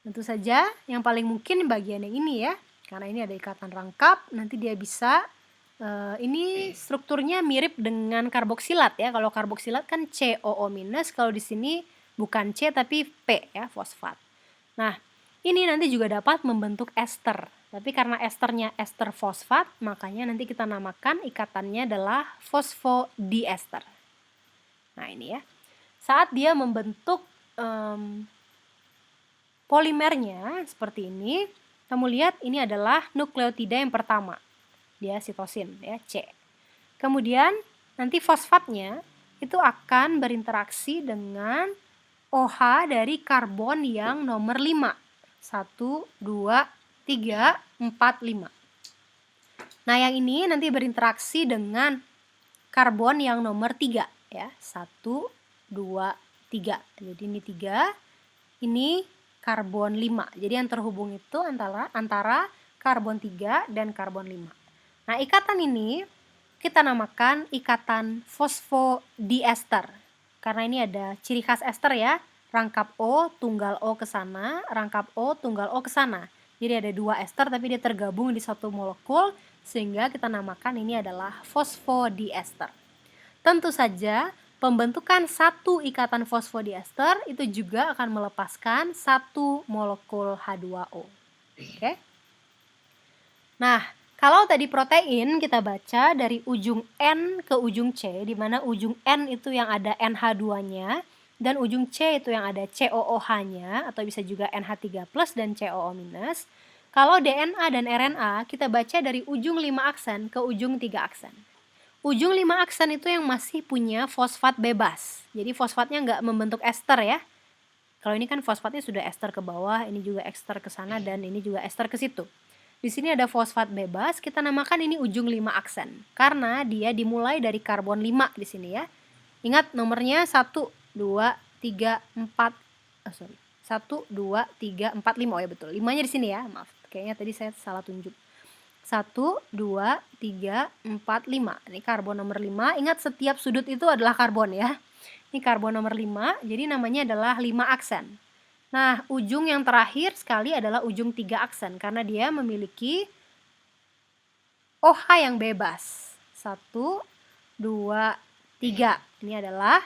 [SPEAKER 1] Tentu saja yang paling mungkin bagian yang ini ya, karena ini ada ikatan rangkap, nanti dia bisa, ini strukturnya mirip dengan karboksilat ya, kalau karboksilat kan COO-, kalau di sini bukan C tapi P ya, fosfat. Nah, ini nanti juga dapat membentuk ester. Tapi karena esternya ester fosfat, makanya nanti kita namakan ikatannya adalah fosfodiester. Nah, ini ya. Saat dia membentuk polimernya seperti ini, kamu lihat ini adalah nukleotida yang pertama. Dia sitosin ya, C. Kemudian nanti fosfatnya itu akan berinteraksi dengan OH dari karbon yang nomor 5. 1, 2, 3, 4, 5. Nah, yang ini nanti berinteraksi dengan karbon yang nomor 3 ya. 1, 2, 3. Jadi ini 3, ini karbon 5. Jadi yang terhubung itu antara karbon 3 dan karbon 5. Nah, ikatan ini kita namakan ikatan fosfodiester. karena ini ada ciri khas ester ya, rangkap O, tunggal O ke sana, rangkap O, tunggal O ke sana. Jadi ada 2 ester tapi dia tergabung di satu molekul, sehingga kita namakan ini adalah fosfodiester. Tentu saja, pembentukan satu ikatan fosfodiester itu juga akan melepaskan satu molekul H2O. Oke? Nah, kalau tadi protein kita baca dari ujung N ke ujung C, di mana ujung N itu yang ada NH2-nya, dan ujung C itu yang ada COOH-nya, atau bisa juga NH3+ dan COO-. Kalau DNA dan RNA, kita baca dari ujung 5 aksen ke ujung 3 aksen. Ujung 5 aksen itu yang masih punya fosfat bebas. Jadi fosfatnya nggak membentuk ester ya. Kalau ini kan fosfatnya sudah ester ke bawah, ini juga ester ke sana, dan ini juga ester ke situ. Di sini ada fosfat bebas, kita namakan ini ujung 5 aksen. Karena dia dimulai dari karbon 5 di sini ya. Ingat nomornya 1, 2, 3, 4, 1, 2, 3, 4, 5. Oh ya betul, 5-nya di sini ya, maaf. Kayaknya tadi saya salah tunjuk. 1, 2, 3, 4, 5. Ini karbon nomor 5. Ingat setiap sudut itu adalah karbon ya. Ini karbon nomor 5, jadi namanya adalah 5 aksen. Nah, ujung yang terakhir sekali adalah ujung 3 aksen karena dia memiliki OH yang bebas. 1, 2, 3. Ini adalah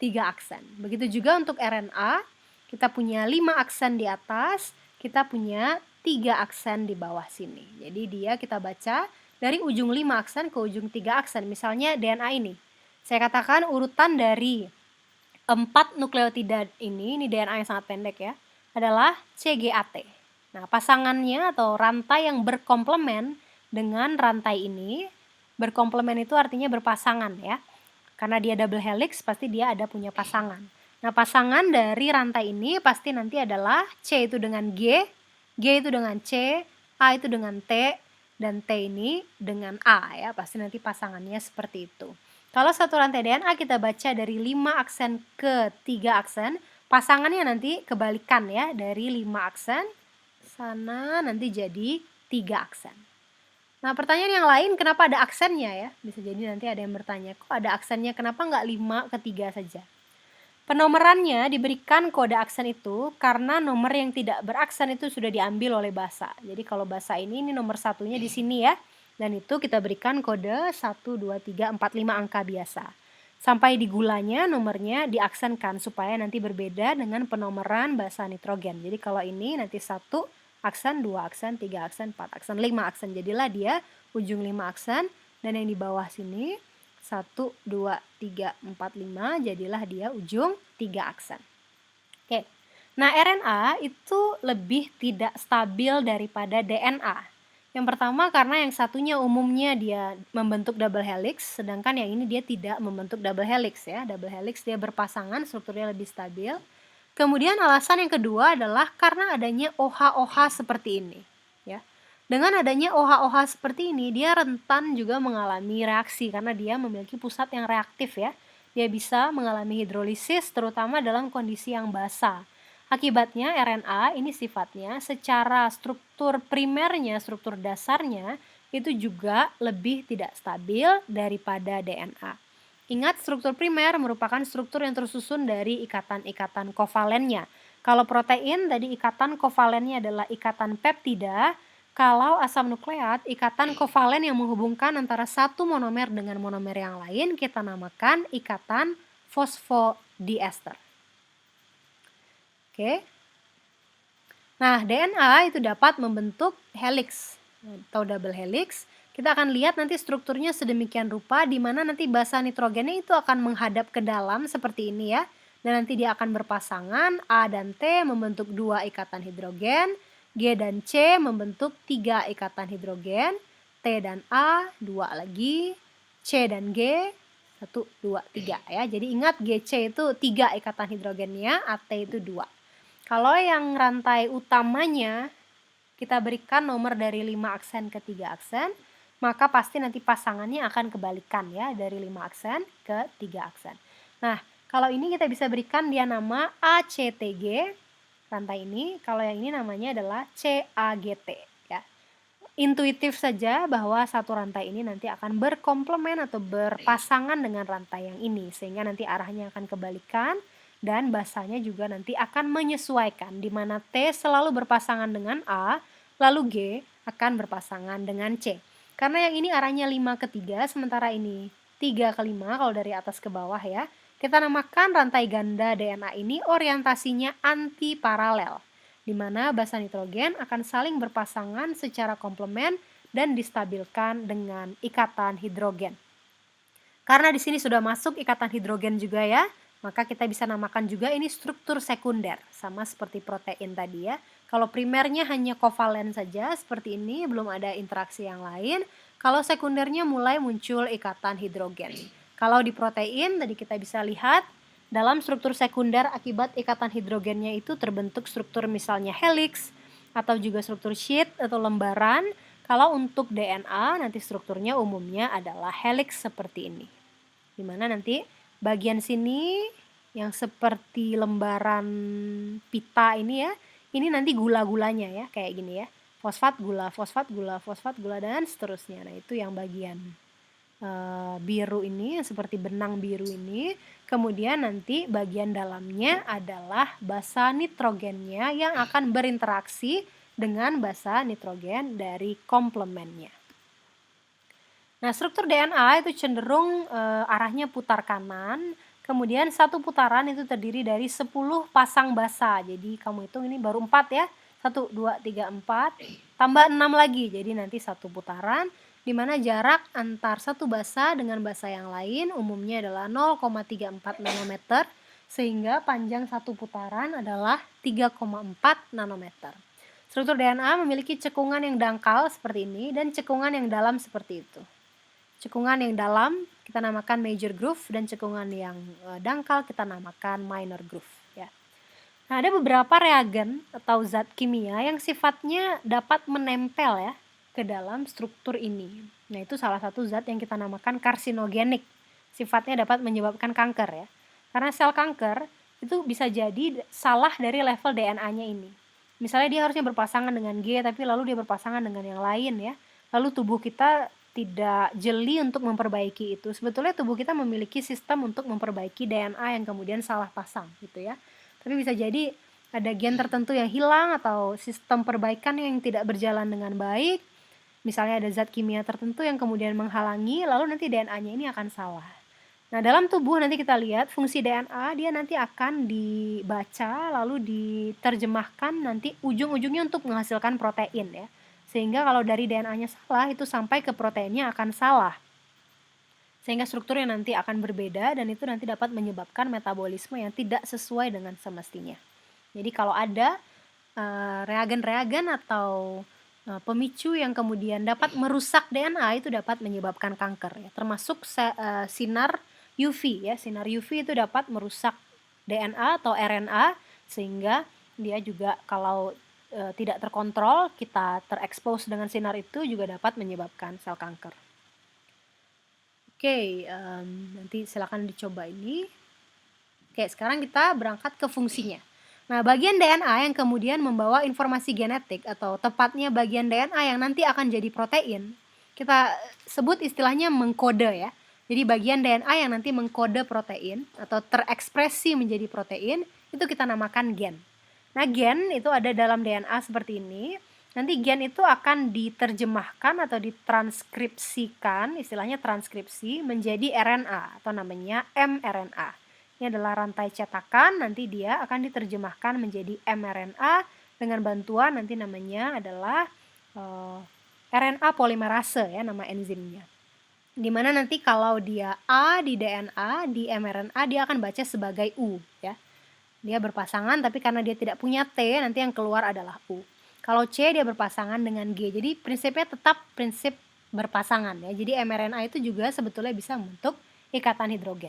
[SPEAKER 1] 3 aksen. Begitu juga untuk RNA, kita punya 5 aksen di atas, kita punya 3 aksen di bawah sini. Jadi dia kita baca dari ujung 5 aksen ke ujung 3 aksen. Misalnya DNA ini. Saya katakan urutan dari 4 nukleotida ini DNA yang sangat pendek ya, adalah CGAT. Nah, pasangannya atau rantai yang berkomplement dengan rantai ini, berkomplement itu artinya berpasangan ya. Karena dia double helix, pasti dia ada punya pasangan. Nah, pasangan dari rantai ini pasti nanti adalah C itu dengan G itu dengan C, A itu dengan T, dan T ini dengan A ya. Pasti nanti pasangannya seperti itu. Kalau satu rantai DNA kita baca dari 5 aksen ke 3 aksen, pasangannya nanti kebalikan ya, dari 5 aksen sana nanti jadi 3 aksen. Nah, pertanyaan yang lain, kenapa ada aksennya ya? Bisa jadi nanti ada yang bertanya, kok ada aksennya, kenapa nggak 5 ke 3 saja? Penomorannya diberikan kode aksen itu karena nomor yang tidak beraksen itu sudah diambil oleh bahasa. Jadi kalau bahasa ini nomor satunya di sini ya. Dan itu kita berikan kode 1, 2, 3, 4, 5 angka biasa. Sampai di gulanya nomornya diaksenkan supaya nanti berbeda dengan penomoran basa nitrogen. Jadi kalau ini nanti 1 aksen, 2 aksen, 3 aksen, 4 aksen, 5 aksen. Jadilah dia ujung 5 aksen, dan yang di bawah sini 1, 2, 3, 4, 5, jadilah dia ujung 3 aksen. Oke. Nah, RNA itu lebih tidak stabil daripada DNA. Yang pertama karena yang satunya umumnya dia membentuk double helix, sedangkan yang ini dia tidak membentuk double helix ya. Double helix dia berpasangan, strukturnya lebih stabil. Kemudian alasan yang kedua adalah karena adanya OH-OH seperti ini ya. Dengan adanya OH-OH seperti ini, dia rentan juga mengalami reaksi karena dia memiliki pusat yang reaktif ya. Dia bisa mengalami hidrolisis terutama dalam kondisi yang basah. Akibatnya RNA ini sifatnya secara struktur primernya, struktur dasarnya itu juga lebih tidak stabil daripada DNA. Ingat, struktur primer merupakan struktur yang tersusun dari ikatan-ikatan kovalennya. Kalau protein tadi ikatan kovalennya adalah ikatan peptida. Kalau asam nukleat, ikatan kovalen yang menghubungkan antara satu monomer dengan monomer yang lain kita namakan ikatan fosfodiester. Oke. Nah, DNA itu dapat membentuk helix atau double helix. Kita akan lihat nanti strukturnya sedemikian rupa di mana nanti basa nitrogennya itu akan menghadap ke dalam seperti ini ya. Dan nanti dia akan berpasangan, A dan T membentuk 2 ikatan hidrogen, G dan C membentuk 3 ikatan hidrogen, T dan A 2 lagi, C dan G 1, 2, 3 ya. Jadi ingat GC itu 3 ikatan hidrogennya, AT itu 2. Kalau yang rantai utamanya kita berikan nomor dari 5 aksen ke 3 aksen, maka pasti nanti pasangannya akan kebalikan ya, dari 5 aksen ke 3 aksen. Nah, kalau ini kita bisa berikan dia nama ACTG, rantai ini. Kalau yang ini namanya adalah CAGT ya. intuitif saja bahwa satu rantai ini nanti akan berkomplement atau berpasangan dengan rantai yang ini, sehingga nanti arahnya akan kebalikan dan basanya juga nanti akan menyesuaikan, di mana T selalu berpasangan dengan A, lalu G akan berpasangan dengan C. Karena yang ini arahnya 5 ke 3, sementara ini 3 ke 5 kalau dari atas ke bawah ya. Kita namakan rantai ganda DNA ini orientasinya anti-paralel, di mana basa nitrogen akan saling berpasangan secara komplement dan distabilkan dengan ikatan hidrogen. Karena di sini sudah masuk ikatan hidrogen juga ya, maka kita bisa namakan juga ini struktur sekunder, sama seperti protein tadi ya. Kalau primernya hanya kovalen saja seperti ini, belum ada interaksi yang lain. Kalau sekundernya mulai muncul ikatan hidrogen. Kalau di protein tadi kita bisa lihat dalam struktur sekunder akibat ikatan hidrogennya itu terbentuk struktur misalnya helix atau juga struktur sheet atau lembaran. Kalau untuk DNA nanti strukturnya umumnya adalah helix seperti ini. Dimana nanti bagian sini yang seperti lembaran pita ini ya, ini nanti gula-gulanya ya, kayak gini ya. Fosfat, gula, fosfat, gula, fosfat, gula, dan seterusnya. Nah, itu yang bagian biru ini, seperti benang biru ini. Kemudian nanti bagian dalamnya adalah basa nitrogennya yang akan berinteraksi dengan basa nitrogen dari komplementnya. Nah, struktur DNA itu cenderung arahnya putar kanan, kemudian satu putaran itu terdiri dari 10 pasang basa. Jadi kamu hitung ini baru 4 ya. 1, 2, 3, 4, tambah 6 lagi. Jadi nanti satu putaran, di mana jarak antar satu basa dengan basa yang lain umumnya adalah 0,34 nanometer, sehingga panjang satu putaran adalah 3,4 nanometer. Struktur DNA memiliki cekungan yang dangkal seperti ini dan cekungan yang dalam seperti itu. Cekungan yang dalam kita namakan major groove dan cekungan yang dangkal kita namakan minor groove ya. Nah, ada beberapa reagen atau zat kimia yang sifatnya dapat menempel ya ke dalam struktur ini. Nah, itu salah satu zat yang kita namakan karsinogenik. Sifatnya dapat menyebabkan kanker ya. Karena sel kanker itu bisa jadi salah dari level DNA-nya ini. Misalnya dia harusnya berpasangan dengan G, tapi lalu dia berpasangan dengan yang lain ya. Lalu tubuh kita tidak jeli untuk memperbaiki itu. Sebetulnya tubuh kita memiliki sistem untuk memperbaiki DNA yang kemudian salah pasang gitu ya. Tapi bisa jadi ada gen tertentu yang hilang atau sistem perbaikan yang tidak berjalan dengan baik. Misalnya ada zat kimia tertentu yang kemudian menghalangi, lalu nanti DNA-nya ini akan salah. Nah, dalam tubuh nanti kita lihat fungsi DNA dia nanti akan dibaca lalu diterjemahkan nanti ujung-ujungnya untuk menghasilkan protein ya. Sehingga kalau dari DNA-nya salah itu sampai ke proteinnya akan salah. Sehingga strukturnya nanti akan berbeda dan itu nanti dapat menyebabkan metabolisme yang tidak sesuai dengan semestinya. Jadi kalau ada reagen-reagen atau pemicu yang kemudian dapat merusak DNA itu dapat menyebabkan kanker ya. Termasuk sinar UV ya. Sinar UV itu dapat merusak DNA atau RNA sehingga dia juga kalau tidak terkontrol, kita terekspos dengan sinar itu juga dapat menyebabkan sel kanker. Oke, nanti silakan dicoba ini. Oke, sekarang kita berangkat ke fungsinya. Nah, bagian DNA yang kemudian membawa informasi genetik atau tepatnya bagian DNA yang nanti akan jadi protein, kita sebut istilahnya mengkode ya. Jadi bagian DNA yang nanti mengkode protein atau terekspresi menjadi protein, itu kita namakan gen. Nah, gen itu ada dalam DNA seperti ini. Nanti gen itu akan diterjemahkan atau ditranskripsikan, istilahnya transkripsi, menjadi RNA atau namanya mRNA. Ini adalah rantai cetakan, nanti dia akan diterjemahkan menjadi mRNA dengan bantuan nanti namanya adalah RNA polimerase ya, nama enzimnya. Dimana nanti kalau dia A di DNA, di mRNA dia akan baca sebagai U ya. Dia berpasangan tapi karena dia tidak punya T, nanti yang keluar adalah U. Kalau C dia berpasangan dengan G. Jadi prinsipnya tetap prinsip berpasangan ya. Jadi mRNA itu juga sebetulnya bisa membentuk ikatan hidrogen.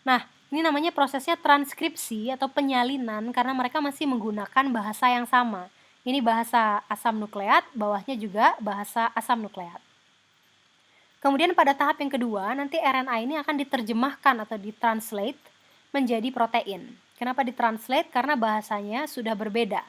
[SPEAKER 1] Nah, ini namanya prosesnya transkripsi atau penyalinan karena mereka masih menggunakan bahasa yang sama. Ini bahasa asam nukleat, bawahnya juga bahasa asam nukleat. Kemudian pada tahap yang kedua, nanti RNA ini akan diterjemahkan atau ditranslate menjadi protein. Kenapa ditranslate? Karena bahasanya sudah berbeda.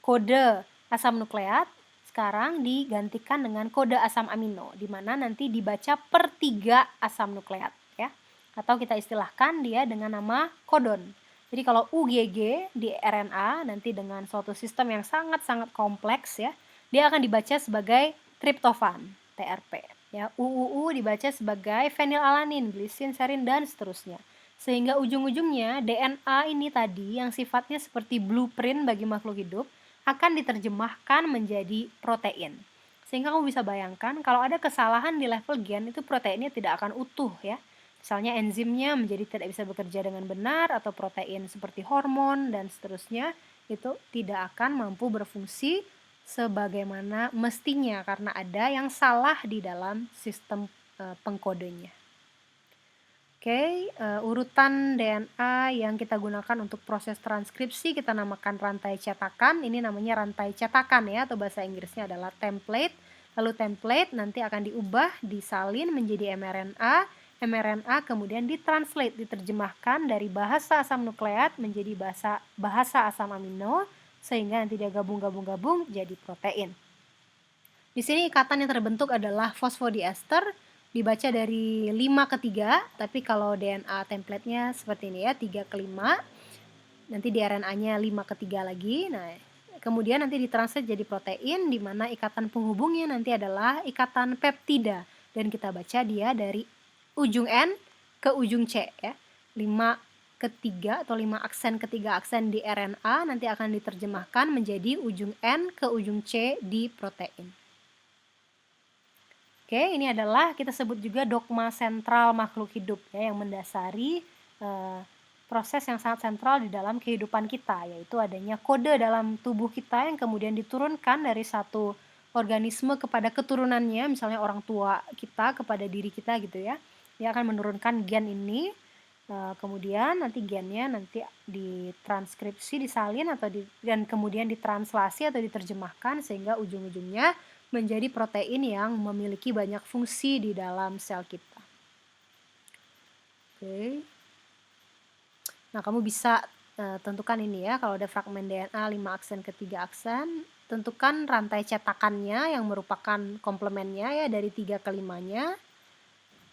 [SPEAKER 1] Kode asam nukleat sekarang digantikan dengan kode asam amino, di mana nanti dibaca per 3 asam nukleat ya. Atau kita istilahkan dia dengan nama kodon. Jadi kalau UGG di RNA nanti dengan suatu sistem yang sangat-sangat kompleks ya, dia akan dibaca sebagai triptofan, TRP. Ya, UUU dibaca sebagai fenilalanin, glisin, serin, dan seterusnya. Sehingga ujung-ujungnya DNA ini tadi yang sifatnya seperti blueprint bagi makhluk hidup akan diterjemahkan menjadi protein. Sehingga kamu bisa bayangkan kalau ada kesalahan di level gen itu proteinnya tidak akan utuh ya. Misalnya enzimnya menjadi tidak bisa bekerja dengan benar atau protein seperti hormon dan seterusnya itu tidak akan mampu berfungsi sebagaimana mestinya karena ada yang salah di dalam sistem pengkodenya. Oke, urutan DNA yang kita gunakan untuk proses transkripsi kita namakan rantai cetakan. Ini namanya rantai cetakan ya, atau bahasa Inggrisnya adalah template. Lalu template nanti akan diubah, disalin menjadi mRNA. mRNA kemudian ditranslate, diterjemahkan dari bahasa asam nukleat menjadi bahasa asam amino, sehingga nanti dia gabung-gabung jadi protein. Di sini ikatan yang terbentuk adalah fosfodiester, dibaca dari 5 ke 3, tapi kalau DNA template-nya seperti ini ya, 3 ke 5, nanti di RNA-nya 5 ke 3 lagi. Nah, kemudian nanti ditranslate jadi protein, di mana ikatan penghubungnya nanti adalah ikatan peptida, dan kita baca dia dari ujung N ke ujung C ya. 5 ketiga atau 5 aksen ketiga aksen di RNA nanti akan diterjemahkan menjadi ujung N ke ujung C di protein. Oke, ini adalah kita sebut juga dogma sentral makhluk hidup ya, yang mendasari proses yang sangat sentral di dalam kehidupan kita, yaitu adanya kode dalam tubuh kita yang kemudian diturunkan dari satu organisme kepada keturunannya, misalnya orang tua kita kepada diri kita gitu ya. Dia akan menurunkan gen ini, kemudian nanti gennya nanti ditranskripsi, disalin dan kemudian ditranslasi atau diterjemahkan sehingga ujung-ujungnya menjadi protein yang memiliki banyak fungsi di dalam sel kita. Oke. Nah, kamu bisa tentukan ini ya, kalau ada fragmen DNA 5 aksen ke 3 aksen, tentukan rantai cetakannya yang merupakan komplemennya ya dari 3 ke 5-nya.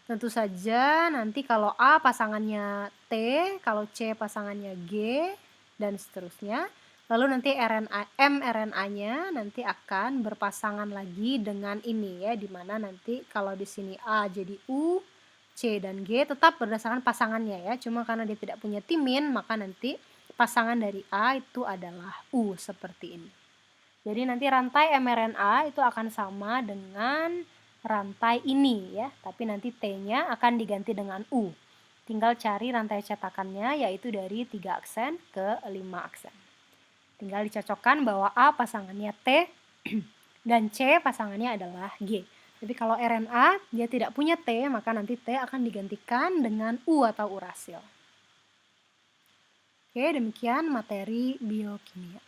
[SPEAKER 1] Tentu saja nanti kalau A pasangannya T, kalau C pasangannya G, dan seterusnya. Lalu nanti mRNA-nya nanti akan berpasangan lagi dengan ini ya, dimana nanti kalau di sini A jadi U, C dan G tetap berdasarkan pasangannya ya, cuma karena dia tidak punya timin maka nanti pasangan dari A itu adalah U seperti ini. Jadi nanti rantai mRNA itu akan sama dengan rantai ini ya, tapi nanti T-nya akan diganti dengan U. Tinggal cari rantai cetakannya, yaitu dari 3 aksen ke 5 aksen. Tinggal dicocokkan bahwa A pasangannya T dan C pasangannya adalah G. Tapi kalau RNA dia tidak punya T, maka nanti T akan digantikan dengan U atau urasil. Oke, demikian materi biokimia.